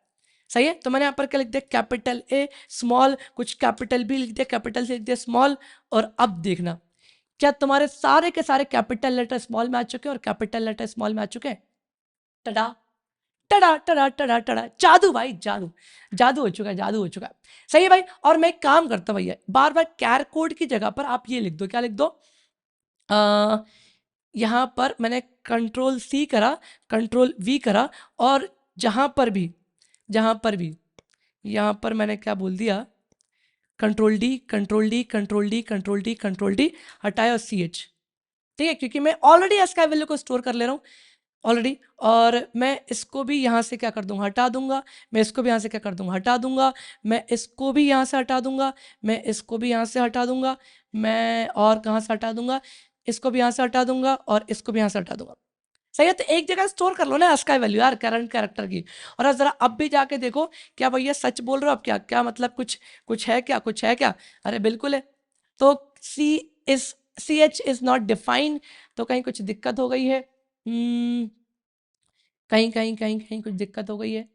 A: सही है, तो मैंने यहाँ पर क्या लिख दिया, कैपिटल ए स्मॉल, कुछ कैपिटल बी लिख दिया, कैपिटल से लिख दिया स्मॉल। और अब देखना, क्या तुम्हारे सारे के सारे कैपिटल लेटर स्मॉल में आ चुके हैं और कैपिटल लेटर स्मॉल में आ चुके हैं, टडा टडा टडा टडा टडा, जादू भाई जादू, जादू हो चुका है, जादू हो चुका है। सही है भाई। और मैं एक काम करता हूँ भैया, बार बार कैर कोड की जगह पर आप ये लिख दो, क्या लिख दो, यहाँ पर मैंने कंट्रोल सी करा, कंट्रोल वी करा, और जहाँ पर भी यहाँ पर मैंने क्या बोल दिया, control D control D control D control D control D, हटाया सी एच। ठीक है, क्योंकि मैं ऑलरेडी एस का वैल्यू को स्टोर कर ले रहा हूँ ऑलरेडी, और मैं इसको भी यहाँ से क्या कर दूंगा, हटा दूंगा। मैं इसको भी यहाँ से क्या कर दूंगा, हटा दूंगा। मैं इसको भी यहाँ से हटा दूंगा। मैं इसको भी यहाँ से हटा दूंगा। मैं और कहाँ से हटा दूंगा, इसको भी यहाँ से हटा दूंगा, और इसको भी यहाँ से हटा दूंगा। सही है, तो एक जगह स्टोर कर लो ना स्काई वैल्यू यार, करंट कैरेक्टर की। और अब जरा अब भी जाके देखो, क्या भैया सच बोल रहे हो आप, क्या क्या मतलब, कुछ कुछ है क्या, कुछ है क्या? अरे बिल्कुल है। तो C is C H is not defined, तो कहीं कुछ दिक्कत हो गई है। कहीं कहीं कहीं कहीं कुछ दिक्कत हो गई है।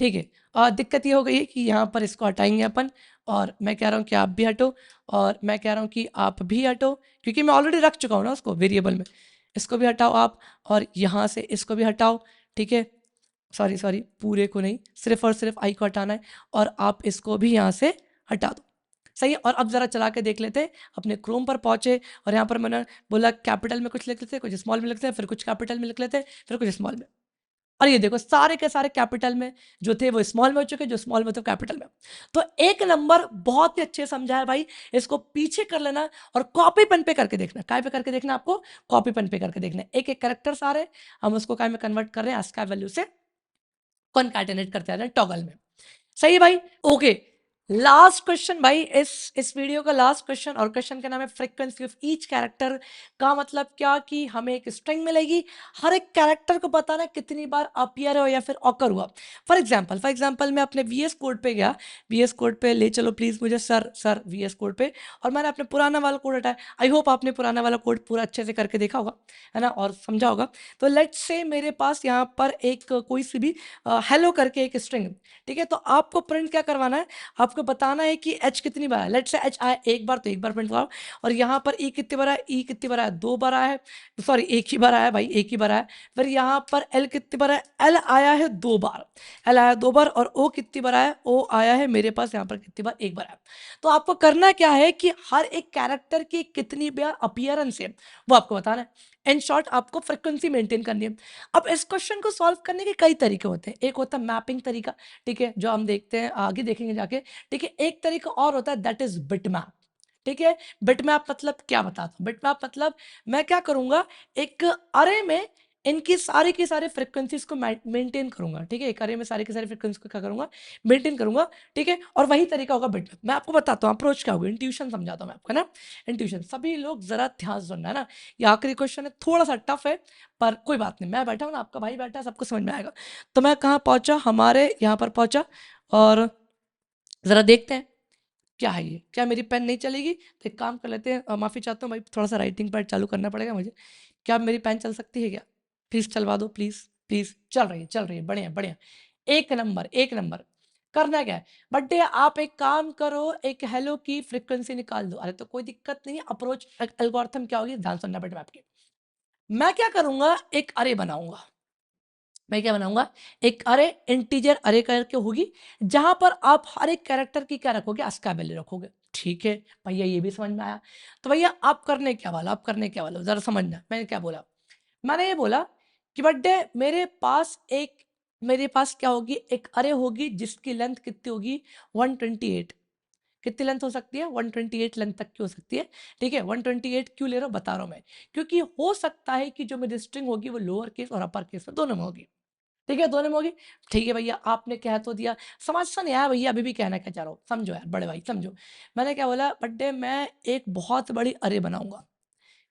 A: ठीक है, और दिक्कत ये हो गई है कि यहाँ पर इसको हटाएंगे अपन, और मैं कह रहा हूँ कि आप भी हटो, और मैं कह रहा हूँ कि आप भी हटो, क्योंकि मैं ऑलरेडी रख चुका हूँ ना उसको वेरिएबल में। इसको भी हटाओ आप, और यहाँ से इसको भी हटाओ। ठीक है, सॉरी सॉरी, पूरे को नहीं, सिर्फ और सिर्फ आई को हटाना है, और आप इसको भी यहाँ से हटा दो। सही है, और अब जरा चला के देख लेते हैं। अपने क्रोम पर पहुंचे, और यहाँ पर मैंने बोला कैपिटल में कुछ लिख लेते हैं, कुछ स्मॉल में लिख लेते हैं, फिर कुछ कैपिटल में लिख लेते हैं, फिर कुछ स्मॉल में। और ये देखो सारे के सारे कैपिटल में जो थे वो स्मॉल में हो चुके, जो स्मॉल में थे कैपिटल में। तो एक नंबर बहुत ही अच्छे समझा है भाई, इसको पीछे कर लेना और कॉपी पेन पे करके देखना। काय पे करके देखना आपको, कॉपी पेन पे करके देखना। एक एक कैरेक्टर सारे हम उसको काय में कन्वर्ट कर रहे हैं, ASCII वैल्यू से कॉन्कैटिनेट करते आ रहे हैं टॉगल में। सही है भाई, ओके। लास्ट क्वेश्चन भाई, इस वीडियो का लास्ट क्वेश्चन, और क्वेश्चन का नाम है फ्रीक्वेंसी ऑफ ईच कैरेक्टर। का मतलब क्या कि हमें एक स्ट्रिंग मिलेगी, हर एक कैरेक्टर को बताना है कितनी बार अपीयर हो या फिर ऑकर हुआ। फॉर एग्जांपल मैं अपने वीएस कोड पे गया, वीएस कोड पे ले चलो प्लीज मुझे, सर वीएस कोड पे, और मैंने अपने पुराना वाला कोड हटाया। आई होप आपने पुराना वाला कोड पूरा अच्छे से करके देखा होगा, है ना, और समझा होगा। तो लेट्स से मेरे पास यहाँ पर एक कोई सी भी हेलो करके एक स्ट्रिंग, ठीक है, तो आपको प्रिंट क्या करवाना है, आपको बताना है कि एच कितनी बार है। लेट्स से एच आया एक बार, तो एक बार प्रिंट कराओ। और यहाँ पर ई कितनी बार है, ई कितनी बार आया, दो बार आया है, सॉरी एक ही बार आया भाई, एक ही बार आया। फिर यहाँ पर एल कितनी बार है, एल आया है दो बार, एल आया दो बार। और ओ कितनी बार आया, ओ आया है मेरे पास यहाँ पर कितनी बार, एक बार आया। तो आपको करना क्या है कि हर एक कैरेक्टर की कितनी बार अपीयरेंस है वो आपको बताना है। इन शॉर्ट आपको फ्रिक्वेंसी मेंटेन करनी है। अब इस क्वेश्चन को सॉल्व करने के कई तरीके होते हैं। एक होता है मैपिंग तरीका, ठीक है, जो हम देखते हैं आगे देखेंगे जाके। ठीक है, एक तरीका और होता है, दैट इज बिटमैप। ठीक है, बिटमैप मतलब क्या बताता हूँ। बिटमैप मतलब मैं क्या करूंगा, एक अरे में इनकी सारी की सारी फ्रिक्वेंसीज को मेंटेन करूंगा। ठीक है, एक अरे में सारी की सारी फ्रिक्वेंसी को क्या करूंगा, मेंटेन करूंगा। ठीक है, और वही तरीका होगा बिटमैप। मैं आपको बताता हूँ अप्रोच क्या होगा, इंट्यूशन समझाता हूँ मैं आपको, है ना। इंट्यूशन, सभी लोग जरा ध्यान से सुनना, है ना। ये आखिरी क्वेश्चन है, थोड़ा सा टफ है, पर कोई बात नहीं, मैं बैठा हूँ ना, आपका भाई बैठा है, सबको समझ में आएगा। तो मैं कहाँ पहुंचा, हमारे यहाँ पर पहुंचा, और ज़रा देखते हैं क्या है ये, क्या मेरी पेन नहीं चलेगी। तो एक काम कर लेते हैं, माफ़ी चाहता हूँ भाई, थोड़ा सा राइटिंग पैड चालू करना पड़ेगा मुझे। क्या मेरी पेन चल सकती है क्या, प्लीज़ चलवा दो, प्लीज़ प्लीज़। चल रही है, बढ़िया बढ़िया, एक नंबर एक नंबर। करना क्या है, बट आप एक काम करो, एक हेलो की फ्रिक्वेंसी निकाल दो। अरे तो कोई दिक्कत नहीं है, अप्रोच एल्गोरिथम क्या होगी, ध्यान सुनना बेटा आपके। मैं क्या करूंगा, एक अरे बनाऊंगा। मैं क्या बनाऊंगा, एक अरे, इंटीजर अरे करके होगी, जहां पर आप हर एक कैरेक्टर की क्या रखोगे, ASCII वैल्यू रखोगे। ठीक है भैया, ये भी समझ में आया। तो भैया आप करने क्या वाला, आप करने क्या वाला, जरा समझना मैंने क्या बोला। मैंने ये बोला कि बड्डे मेरे पास क्या होगी, एक अरे होगी जिसकी लेंथ कितनी होगी, 128। कितनी लेंथ हो सकती है, 128 लेंथ तक की हो सकती है। ठीक है, 128 क्यों ले रहा हूँ बता रहा हूँ मैं, क्योंकि हो सकता है कि जो मेरी स्ट्रिंग होगी वो लोअर केस और अपर केस में दोनों में होगी। ठीक है, दोनों में होगी। ठीक है भैया, आपने कह तो दिया, समझ सा नहीं आया भैया, अभी भी कहना क्या चाह रहा हूँ, समझो यार बड़े भाई समझो। मैंने क्या बोला, बड्डे मैं एक बहुत बड़ी अरे बनाऊंगा।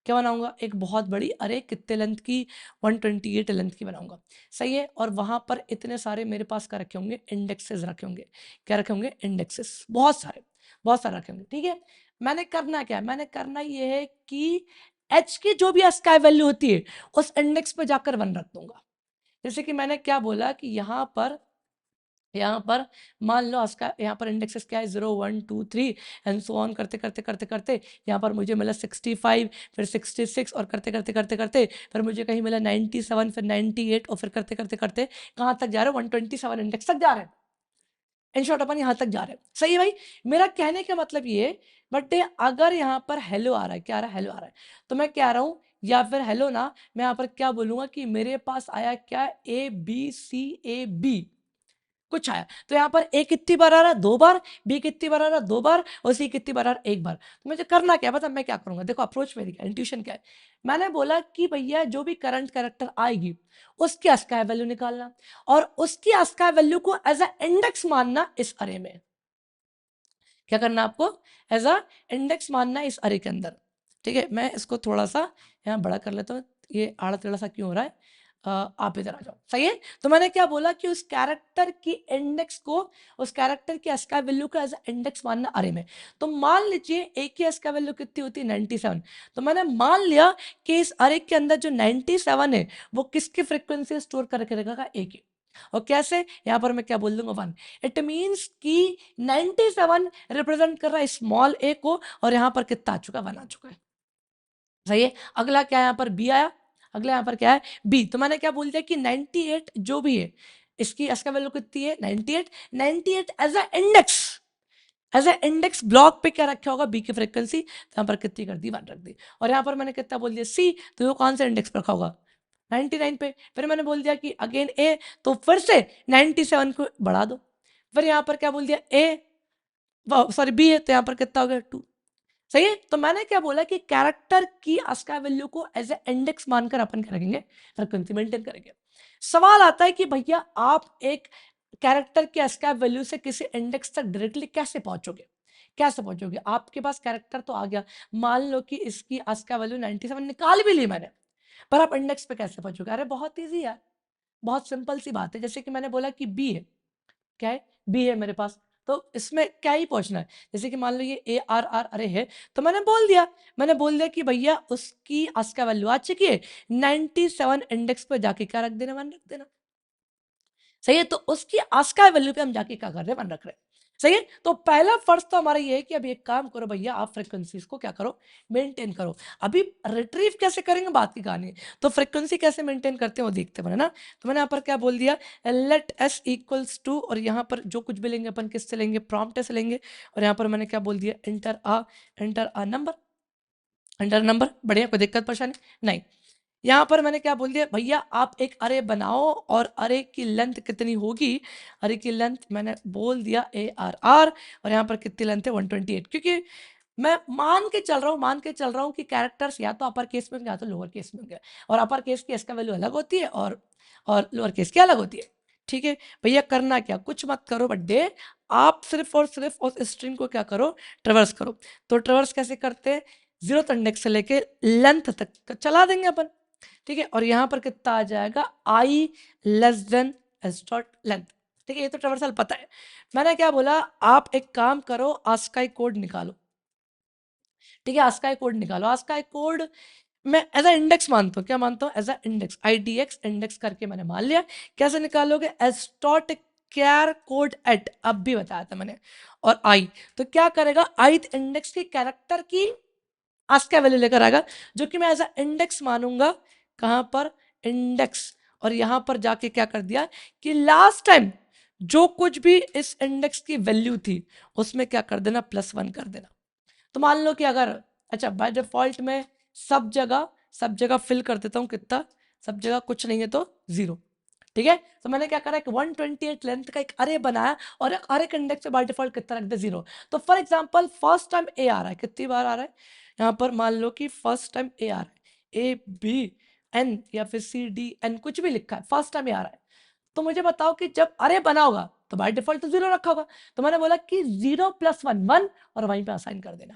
A: क्या बनाऊंगा, एक बहुत बड़ी अरे, कितने लेंथ की, 128 लेंथ की बनाऊंगा। सही है, और वहां पर इतने सारे मेरे पास क्या रखे होंगे, इंडेक्सेस रखे होंगे। क्या रखे होंगे, इंडेक्सेस, बहुत सारे रखे होंगे। ठीक है, मैंने करना क्या है, मैंने करना ये है कि एच की जो भी ASCII वैल्यू होती है उस इंडेक्स पे जाकर 1 रख दूंगा। जैसे कि मैंने क्या बोला कि यहाँ पर यहाँ पर मान लो इसका यहाँ पर इंडेक्सेस क्या है 0 1 2 3 एंड सो ऑन करते करते करते करते यहाँ पर मुझे मिला 65, फिर 66 और करते करते करते करते फिर मुझे कहीं मिला 97, फिर 98 और फिर करते करते करते कहाँ तक जा रहे हैं 127 इंडेक्स तक जा रहे हैं। इन शॉर्ट अपन यहाँ तक जा रहे हैं। सही है भाई, मेरा कहने का मतलब ये, बट अगर यहाँ पर हेलो आ रहा है, क्या आ रहा है, हेलो आ रहा है, तो मैं क्या रहा हूँ, या फिर हेलो ना, मैं यहाँ पर क्या बोलूंगा कि मेरे पास आया क्या, ए बी सी, ए बी कुछ आया, तो यहाँ पर ए कितनी बार आ रहा है, 2 बार, बी कितनी बार आ रहा है, 2 बार, और सी कितनी बार आ रहा है, 1 बार। तो मुझे करना क्या, मतलब मैं क्या करूंगा, देखो अप्रोच मेरी क्या, इंट्यूशन क्या है, मैंने बोला कि भैया जो भी करंट कैरेक्टर आएगी उसकी अस्काई वैल्यू निकालना और उसकी अस्काई वैल्यू को एज अ इंडेक्स मानना इस अरे में। क्या करना आपको, एज अ इंडेक्स मानना इस अरे के अंदर। ठीक है, मैं इसको थोड़ा सा यहाँ बड़ा कर लेता हूँ, ये आड़ा टेढ़ा सा क्यों हो रहा है, आप इधर आ जाओ। सही है, तो मैंने क्या बोला कि उस कैरेक्टर की इंडेक्स को, उस कैरेक्टर की अस्काई वैल्यू को एज इंडेक्स मानना अरे में। तो मान लीजिए ए की अस्काई वैल्यू कितनी होती है 97, तो मैंने मान लिया कि इस अरे के अंदर जो 97 है वो किसकी फ्रीक्वेंसी स्टोर करके रखेगा, ए की। और कैसे, यहाँ पर मैं क्या बोल दूंगा 1। इट मीन्स कि 97 रिप्रेजेंट कर रहा है स्मॉल ए को, और यहाँ पर कितना आ चुका है, 1 आ चुका है। सही है, अगला क्या है, यहाँ पर बी आया, अगला यहाँ पर क्या है, बी। तो मैंने क्या बोल दिया कि 98 जो भी है इसकी इसका वैल्यू कितनी है 98, 98 as a index, as a index block पे क्या रखा होगा, बी की फ्रीक्वेंसी, तो यहाँ पर कितनी कर दी, 1 रख दी। और यहाँ पर मैंने कितना बोल दिया सी, तो वो कौन सा इंडेक्स पे रखा होगा 99 पे। फिर मैंने बोल दिया कि अगेन ए, तो फिर से 97 को बढ़ा दो। फिर यहाँ पर क्या बोल दिया ए, सॉरी बी है, तो यहाँ पर कितना हो गया 2। सही है, तो मैंने क्या बोला कि कैरेक्टर की अस्काई वैल्यू को एज ए इंडेक्स मानकर अपन क्या रखेंगे, फ्रीक्वेंसी मेंटेन करेंगे। सवाल आता है कि भैया आप एक कैरेक्टर की अस्काई वैल्यू से किसी इंडेक्स तक डायरेक्टली कैसे पहुंचोगे, कैसे पहुंचोगे, आपके पास कैरेक्टर तो आ गया, मान लो कि इसकी अस्काई वैल्यू 97 निकाल भी ली मैंने, पर आप इंडेक्स पे कैसे पहुंचोगे, अरे बहुत ईजी है, बहुत सिंपल सी बात है। जैसे कि मैंने बोला कि बी है, क्या है, बी है मेरे पास, तो इसमें क्या ही पहुंचना है, जैसे कि मान लो ये ए आर आर अरे है, तो मैंने बोल दिया कि भैया उसकी अस्का वैल्यू आ चुकी है 97, इंडेक्स पे जाके क्या रख देना, 1 रख देना। सही है, तो उसकी अस्का वैल्यू पे हम जाके क्या कर रहे हैं, 1 रख रहे हैं। सही है, तो पहला फर्ज तो हमारा ये है कि अभी एक काम करो भैया, आप फ्रिक्वेंसीज को क्या करो, मेंटेन करो। अभी रिट्रीव कैसे करेंगे बात की कहानी है, तो फ्रिक्वेंसी कैसे मेंटेन करते हैं वो देखते हैं ना। तो मैंने यहाँ पर क्या बोल दिया, लेट एस इक्वल्स टू, और यहाँ पर जो कुछ भी लेंगे अपन किससे लेंगे, प्रॉम्प्ट से लेंगे। और यहाँ पर मैंने क्या बोल दिया, enter a number, enter number, बढ़िया, कोई दिक्कत परेशानी नहीं। यहाँ पर मैंने क्या बोल दिया, भैया आप एक अरे बनाओ और अरे की लेंथ कितनी होगी, अरे की लेंथ मैंने बोल दिया ए आर आर, और यहाँ पर कितनी लेंथ है 128, क्योंकि मैं मान के चल रहा हूँ कि कैरेक्टर्स या तो अपर केस में होंगे या तो लोअर केस में होंगे, और अपर केस की इसका वैल्यू अलग होती है और लोअर केस की अलग होती है। ठीक है भैया, करना क्या, कुछ मत करो बड्डे, आप सिर्फ और सिर्फ उस स्ट्रिंग को क्या करो, ट्रेवर्स करो। तो ट्रेवर्स कैसे करते हैं, 0th इंडेक्स से लेके लेंथ तक चला देंगे अपन। ठीक है, और यहाँ पर कितना आ जाएगा, I less than S dot length. ठीक है, ये तो ट्रेवर्सल पता है। मैंने क्या बोला, आप एक काम करो, आस्काई कोड निकालो। ठीक है, आस्काई कोड निकालो, आस्काई कोड मैं एज अ इंडेक्स मानता हूँ, क्या मानता हूँ, as a index, IDX index करके मैंने मान लिया। कैसे निकालोगे, S dot char code at, अब भी बताया था मैंने, और आई, तो क्या करेगा, ith इंडेक्स की कैरेक्टर की आस्का वैल्यू लेकर आएगा, जो कि मैं एज अ इंडेक्स मानूंगा, कहां पर, इंडेक्स। और यहां पर जाके क्या कर दिया कि लास्ट टाइम जो कुछ भी इस इंडेक्स की वैल्यू थी उसमें क्या कर देना, +1 कर देना। तो मान लो कि अगर, अच्छा बाय डिफॉल्ट में सब जगह फिल कर देता हूँ कितना, सब जगह कुछ नहीं है तो 0। ठीक है, तो मैंने क्या करा, एक 128 लेंथ का एक अरे बनाया, और एक अरे इंडेक्स से बाय डिफॉल्ट कितना रख दे, 0। तो फॉर एग्जांपल फर्स्ट टाइम ए आ रहा है, कितनी बार आ रहा है, यहाँ पर मान लो कि फर्स्ट टाइम ए आ रहा है, A B N या फिर C D N कुछ भी लिखा है, फर्स्ट टाइम ए आ रहा है। तो मुझे बताओ कि जब अरे बना होगा तो बाय डिफॉल्ट तो 0 रखा होगा, तो मैंने बोला कि 0 + 1 1, और वहीं पे असाइन कर देना।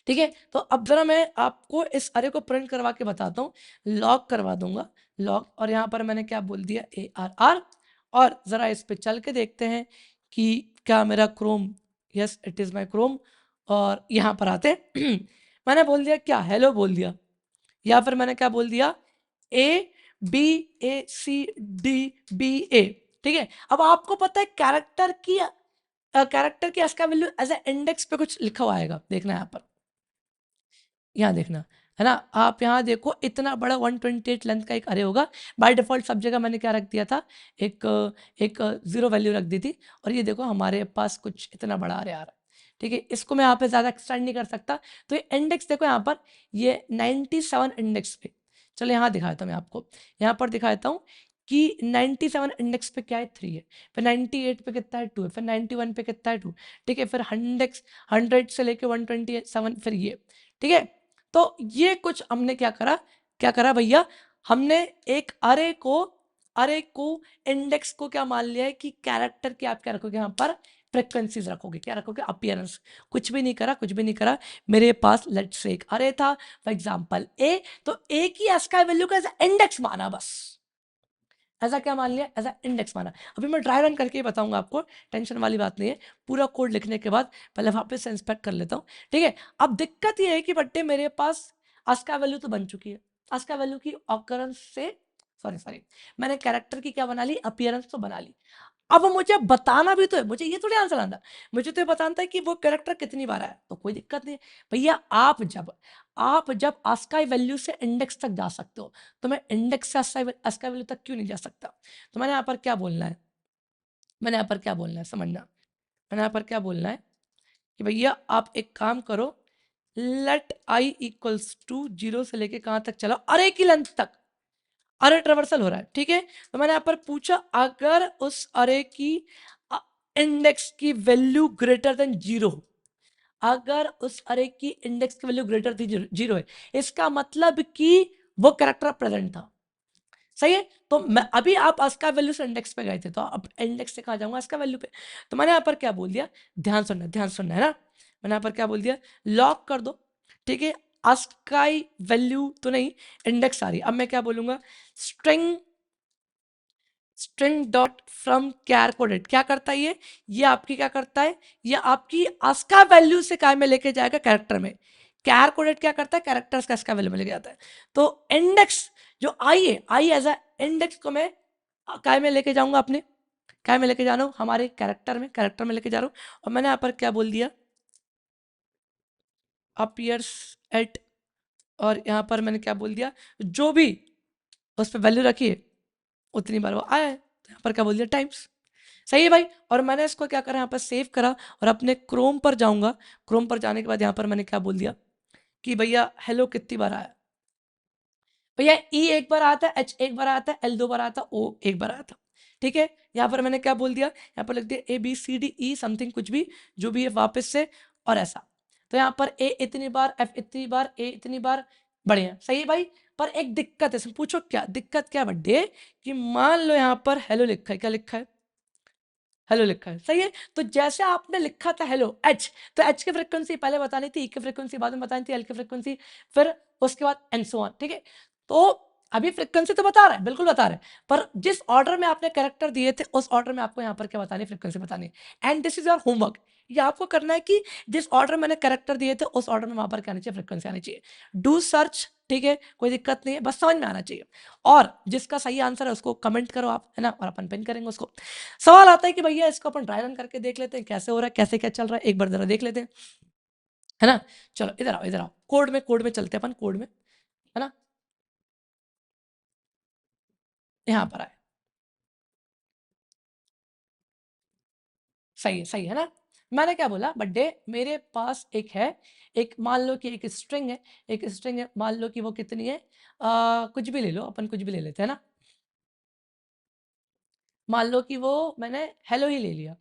A: ठीक है, तो अब जरा मैं आपको इस अरे को प्रिंट करवा के बताता हूँ, लॉग करवा दूंगा, लॉग, और यहाँ पर मैंने क्या बोल दिया, ARR, और जरा इस पे चल के देखते हैं कि क्या मेरा Chrome, yes it is my Chrome, और यहाँ पर आते हैं मैंने बोल दिया क्या, हेलो बोल दिया, या फिर मैंने क्या बोल दिया, A B A C D B A, ठीक है। अब आपको पता है कैरेक्टर की एस्का वैल्यू एज ए इंडेक्स पे कुछ लिखा हुआ आएगा, देखना यहाँ पर, यहाँ देखना है ना। आप यहाँ देखो इतना बड़ा 128 लेंथ का एक अरे होगा। बाय डिफॉल्ट सब जगह मैंने क्या रख दिया था, एक एक जीरो वैल्यू रख दी थी। और ये देखो हमारे पास कुछ इतना बड़ा अरे आ रहा है, ठीक है। इसको मैं यहाँ पे ज़्यादा एक्सटेंड नहीं कर सकता। तो ये इंडेक्स देखो यहाँ पर, ये 97 इंडेक्स पे, चलो यहाँ दिखाता हूँ मैं आपको, यहाँ पर दिखाता हूँ कि 97 इंडेक्स पे क्या है 3 है, फिर 98 पे कितना है 2 है, फिर 91 पे कितना है 2, ठीक है। फिर 100 से लेके 127 फिर ये, ठीक है। तो ये कुछ हमने क्या करा भैया, हमने एक अरे को इंडेक्स को क्या मान लिया है कि कैरेक्टर की आप क्या रखोगे यहाँ पर, फ्रिक्वेंसीज रखोगे, क्या रखोगे, अपीयरेंस। कुछ भी नहीं करा, कुछ भी नहीं करा। मेरे पास लेट्स से एक अरे था फॉर एग्जांपल ए, तो ए की एस्का वैल्यू का इंडेक्स माना, बस ऐसा क्या मान लिया, ऐसा इंडेक्स माना। अभी मैं ड्राई रन करके ही बताऊंगा आपको, टेंशन वाली बात नहीं है। पूरा कोड लिखने के बाद पहले वापस से इंस्पेक्ट कर लेता हूँ, ठीक है। अब दिक्कत ये है कि बट्टे मेरे पास अस्का वैल्यू तो बन चुकी है, अस्का वैल्यू की ऑकरेंस से सॉरी मैंने कैरेक्टर की क्या बना ली, अपीयरेंस तो बना ली। अब मुझे बताना भी तो है, मुझे ये थोड़ी आंसर आना, मुझे तो ये बताना था कि वो कैरेक्टर कितनी बार आया। तो कोई दिक्कत नहीं है भैया, आप जब आस्काई वैल्यू से इंडेक्स तक जा सकते हो, तो मैं इंडेक्स से आस्काई वैल्यू तक क्यों नहीं जा सकता। तो मैंने यहाँ पर क्या बोलना है, मैंने यहाँ पर क्या बोलना है समझना, मैंने यहाँ पर क्या बोलना है कि भैया आप एक काम करो, लेट आई इक्वल्स टू 0 से लेके कहाँ तक चला, अरे की लेंथ तक अरे ट्रेवर्सल हो रहा है, ठीक है। तो मैंने यहाँ पर पूछा अगर उस अरे की इंडेक्स की वैल्यू ग्रेटर देन 0, अगर उस अरे की इंडेक्स की वैल्यू ग्रेटर थी 0 है, इसका मतलब कि वो कैरेक्टर प्रेजेंट था, सही है। तो मैं अभी आप अस्का वैल्यू से इंडेक्स पे गए थे, तो अब इंडेक्स से कहाँ जाऊंगा, अस्का वैल्यू पे। तो मैंने यहाँ पर क्या बोल दिया, ध्यान सुनना है ना। मैंने यहाँ पर क्या बोल दिया, लॉक कर दो, ठीक है। अस्काई वैल्यू तो नहीं, इंडेक्स आ रही। अब मैं क्या बोलूंगा, string string dot from char coded, क्या करता है ये आपकी क्या करता है, ये आपकी अस्का वैल्यू से काय में लेके जाएगा कैरेक्टर में। कैर कोडेड क्या करता है, कैरेक्टर्स का अस्का वैल्यू में लेके जाता है। तो इंडेक्स जो आई है, आई एज अ इंडेक्स को मैं काय में लेके जाऊंगा, अपने काय में लेके जा रहा हूँ, हमारे कैरेक्टर में लेके जा रहा हूँ। और मैंने यहाँ पर क्या बोल दिया, अपीयर्स एट, और यहाँ पर मैंने क्या बोल दिया, जो भी उस पर वैल्यू रखी है उतनी बार वो आया है। तो यहाँ पर क्या बोल दिया, टाइम्स, सही है भाई। और मैंने इसको क्या करा, यहाँ पर सेव करा और अपने क्रोम पर जाऊंगा। क्रोम पर जाने के बाद यहाँ पर मैंने क्या बोल दिया कि भैया हेलो कितनी बार आया, भैया ई एक बार आता है, एच एक बार आता है, एल 2 बार आता है, ओ एक बार आता है, ठीक है। यहाँ पर मैंने क्या बोल दिया, यहाँ पर लिख दिया A B C D E something, कुछ भी जो भी है वापस से, और ऐसा। तो यहाँ पर ए इतनी बार, एफ इतनी बार, ए इतनी बार, बढ़िया, सही है भाई। पर एक दिक्कत है, इसमें पूछो क्या दिक्कत, क्या बड्डे, कि मान लो यहाँ पर हेलो लिखा है, क्या लिखा है, हेलो लिखा है, सही है। तो जैसे आपने लिखा था हेलो एच, तो एच की फ्रिक्वेंसी पहले बतानी थी, ई की फ्रिक्वेंसी बाद में बतानी थी, एल की फ्रिक्वेंसी फिर उसके बाद एंड सो ऑन, ठीक है। तो अभी फ्रिक्वेंसी तो बता रहा है, बिल्कुल बता रहा है, पर जिस ऑर्डर में आपने कैरेक्टर दिए थे उस ऑर्डर में आपको यहाँ पर क्या बतानी, फ्रिक्वेंसी बतानी है। And this is your homework, ये आपको करना है कि जिस ऑर्डर मैंने कैरेक्टर दिए थे उस ऑर्डर में वहां पर क्या आनी चाहिए, फ्रिक्वेंसी आनी चाहिए। डू सर्च, ठीक है, कोई दिक्कत नहीं है, बस समझ में आना चाहिए। और जिसका सही आंसर है उसको कमेंट करो आप, है ना, और अपन पिन करेंगे उसको। सवाल आता है कि भैया इसको अपन ड्राई रन करके देख लेते हैं कैसे हो रहा है, कैसे क्या चल रहा है, एक बार जरा देख लेते हैं, है ना। चलो इधर आओ, कोड में चलते हैं अपन, कोड में, है ना, यहाँ पर आए, सही है ना। मैंने क्या बोला बड्डे, मेरे पास एक है, एक मान लो कि एक स्ट्रिंग है, मान लो कि वो कितनी है, कुछ भी ले लो, अपन कुछ भी ले लेते हैं ना। मान लो कि वो मैंने हेलो ही ले लिया,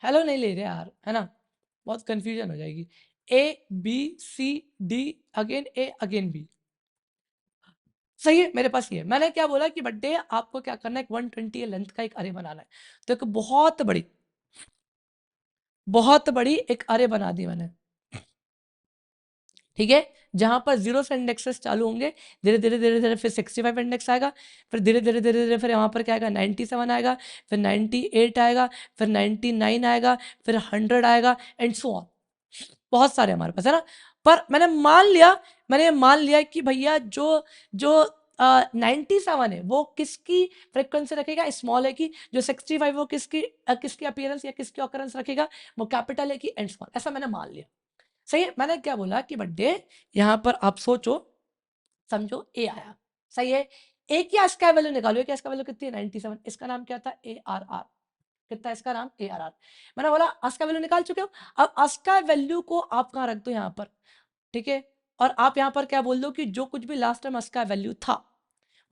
A: हेलो नहीं ले रहे यार, है ना, बहुत कंफ्यूजन हो जाएगी। A B C D again A again B, सही है, मेरे पास ये है। मैंने क्या बोला कि बड्डे आपको क्या करना है, 120 लेंथ का एक अरे बनाना है। तो एक बहुत बड़ी एक अरे बना दी मैंने, ठीक है, जहां पर 0 से इंडेक्सेस चालू होंगे, धीरे धीरे फिर 65 इंडेक्स आएगा, फिर धीरे धीरे फिर यहाँ पर क्या आएगा, 97 आएगा, फिर 98 आएगा, फिर 99 आएगा, फिर 100 आएगा, एंड सो ऑन। बहुत सारे हमारे पास, है ना। पर मैंने ये मान लिया कि भैया जो जो 97 है वो किसकी फ्रीक्वेंसी रखेगा, स्मॉल है की, जो 65 वो किसकी किसकी अपीयरेंस या किसकी ऑकरेंस रखेगा, वो कैपिटल है की एंड स्मॉल, ऐसा मैंने मान लिया। सही है, मैंने क्या बोला कि बर्थडे, यहाँ पर आप सोचो समझो ए आया, सही है, ए की आज का वैल्यू निकालो, क्या इसका वैल्यू कितनी है 97, इसका नाम क्या था ए आर आर, कितना इसका नाम ए आर आर, मैंने बोला आज का वैल्यू निकाल चुके हो, अब आज का वैल्यू को आप कहाँ रख दो यहाँ पर, ठीक है, और आप यहाँ पर क्या बोल दो कि जो कुछ भी लास्ट टाइम इसका वैल्यू था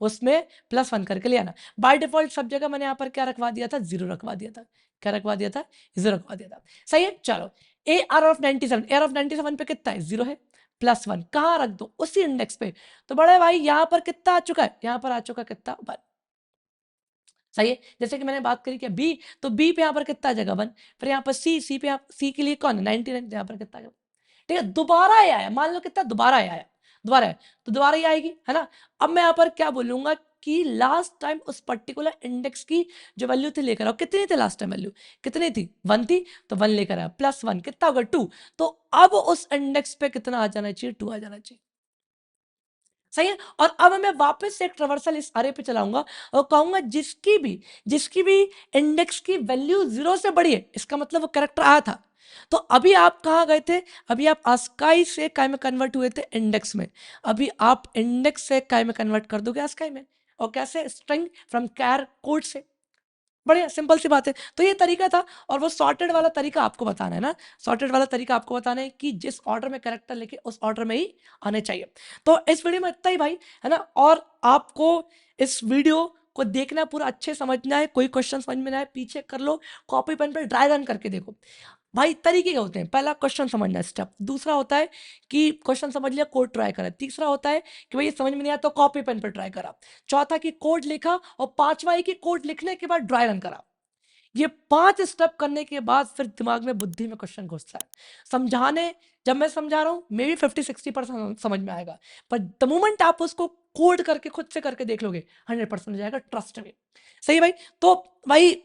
A: उसमें +1 करके ले आना। बाय डिफॉल्ट सब जगह मैंने यहाँ पर क्या रखवा दिया था, 0 रखवा दिया था, क्या रखवा दिया था, 0 रखवा दिया था, सही है। चलो A R of 97, A R of 97 पे कितना है, 0 है, +1 कहाँ रख दो, उसी इंडेक्स पे, तो बड़े भाई यहाँ पर कितना आ चुका है, यहाँ पर आ चुका कितना 1, सही है। जैसे कि मैंने बात करी क्या बी, तो बी पे यहाँ पर कितना आ जाएगा 1, फिर यहाँ पर सी, सी पे सी के लिए कौन 99, यहाँ पर कितना आएगा, ठीक है, दोबारा ये आया, मान लो कितना दोबारा आया, दोबारा है तो दोबारा ही आएगी, है ना। अब मैं यहाँ पर क्या बोलूंगा कि लास्ट टाइम उस पर्टिकुलर इंडेक्स की जो वैल्यू थी लेकर आओ, कितनी थी लास्ट टाइम वैल्यू, कितनी थी 1 थी, तो 1 लेकर आया, +1 कितना होगा 2, तो अब उस इंडेक्स पे कितना आ जाना चाहिए, 2 आ जाना चाहिए, सही है। और अब मैं वापस से एक ट्रावर्सल इस अरे पे चलाऊंगा और कहूंगा जिसकी भी इंडेक्स की वैल्यू 0 से बड़ी है, इसका मतलब वो कैरेक्टर आया था। तो अभी आप कहाँ गए थे, अभी आप ASCII से काय में कन्वर्ट हुए थे इंडेक्स में, अभी आप इंडेक्स से काय में कन्वर्ट कर दोगे ASCII में, और कैसे, स्ट्रिंग फ्रॉम कैर कोड से, बढ़िया सिंपल सी बात है। तो ये तरीका था, और वो सॉर्टेड वाला तरीका आपको बताना है ना, सॉर्टेड वाला तरीका आपको बताना है कि जिस ऑर्डर में कैरेक्टर लिखे उस ऑर्डर में ही आने चाहिए। तो इस वीडियो में इतना ही भाई, है ना, और आपको इस वीडियो को देखना पूरा अच्छे समझना है, कोई क्वेश्चन समझ में ना आए पीछे कर लो, कॉपी पेन पर ड्राई रन करके देखो भाई। तरीके क्या होते हैं, पहला क्वेश्चन समझना स्टेप, दूसरा होता है कि क्वेश्चन समझ लिया कोड ट्राई करा, तीसरा होता है कि भाई ये समझ में नहीं आया तो कॉपी पेन पर ट्राई करा, चौथा कि कोड लिखा, और पांचवा है कि कोड लिखने के बाद ड्राई रन करा। ये 5 स्टेप करने के बाद फिर दिमाग में बुद्धि में क्वेश्चन घुसता है। समझाने जब मैं समझा रहा हूँ मे भी 50-60% समझ में आएगा, पर द मोमेंट आप उसको कोड करके खुद से करके देख लोगे 100% हो जाएगा, ट्रस्ट में। सही भाई, तो भाई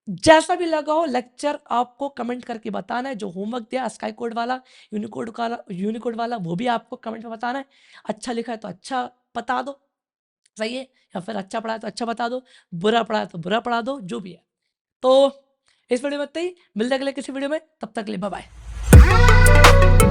A: जैसा भी लगा हो लेक्चर आपको कमेंट करके बताना है, जो होमवर्क दिया स्काई कोड वाला, यूनिकोड वाला वो भी आपको कमेंट में बताना है। अच्छा लिखा है तो अच्छा बता दो, सही है, या फिर अच्छा पढ़ा है तो अच्छा बता दो, बुरा पढ़ा है तो बुरा पढ़ा दो, जो भी है। तो इस वीडियो में इतना ही, मिलते हैं अगले किसी वीडियो में, तब तक के लिए बाय बाय।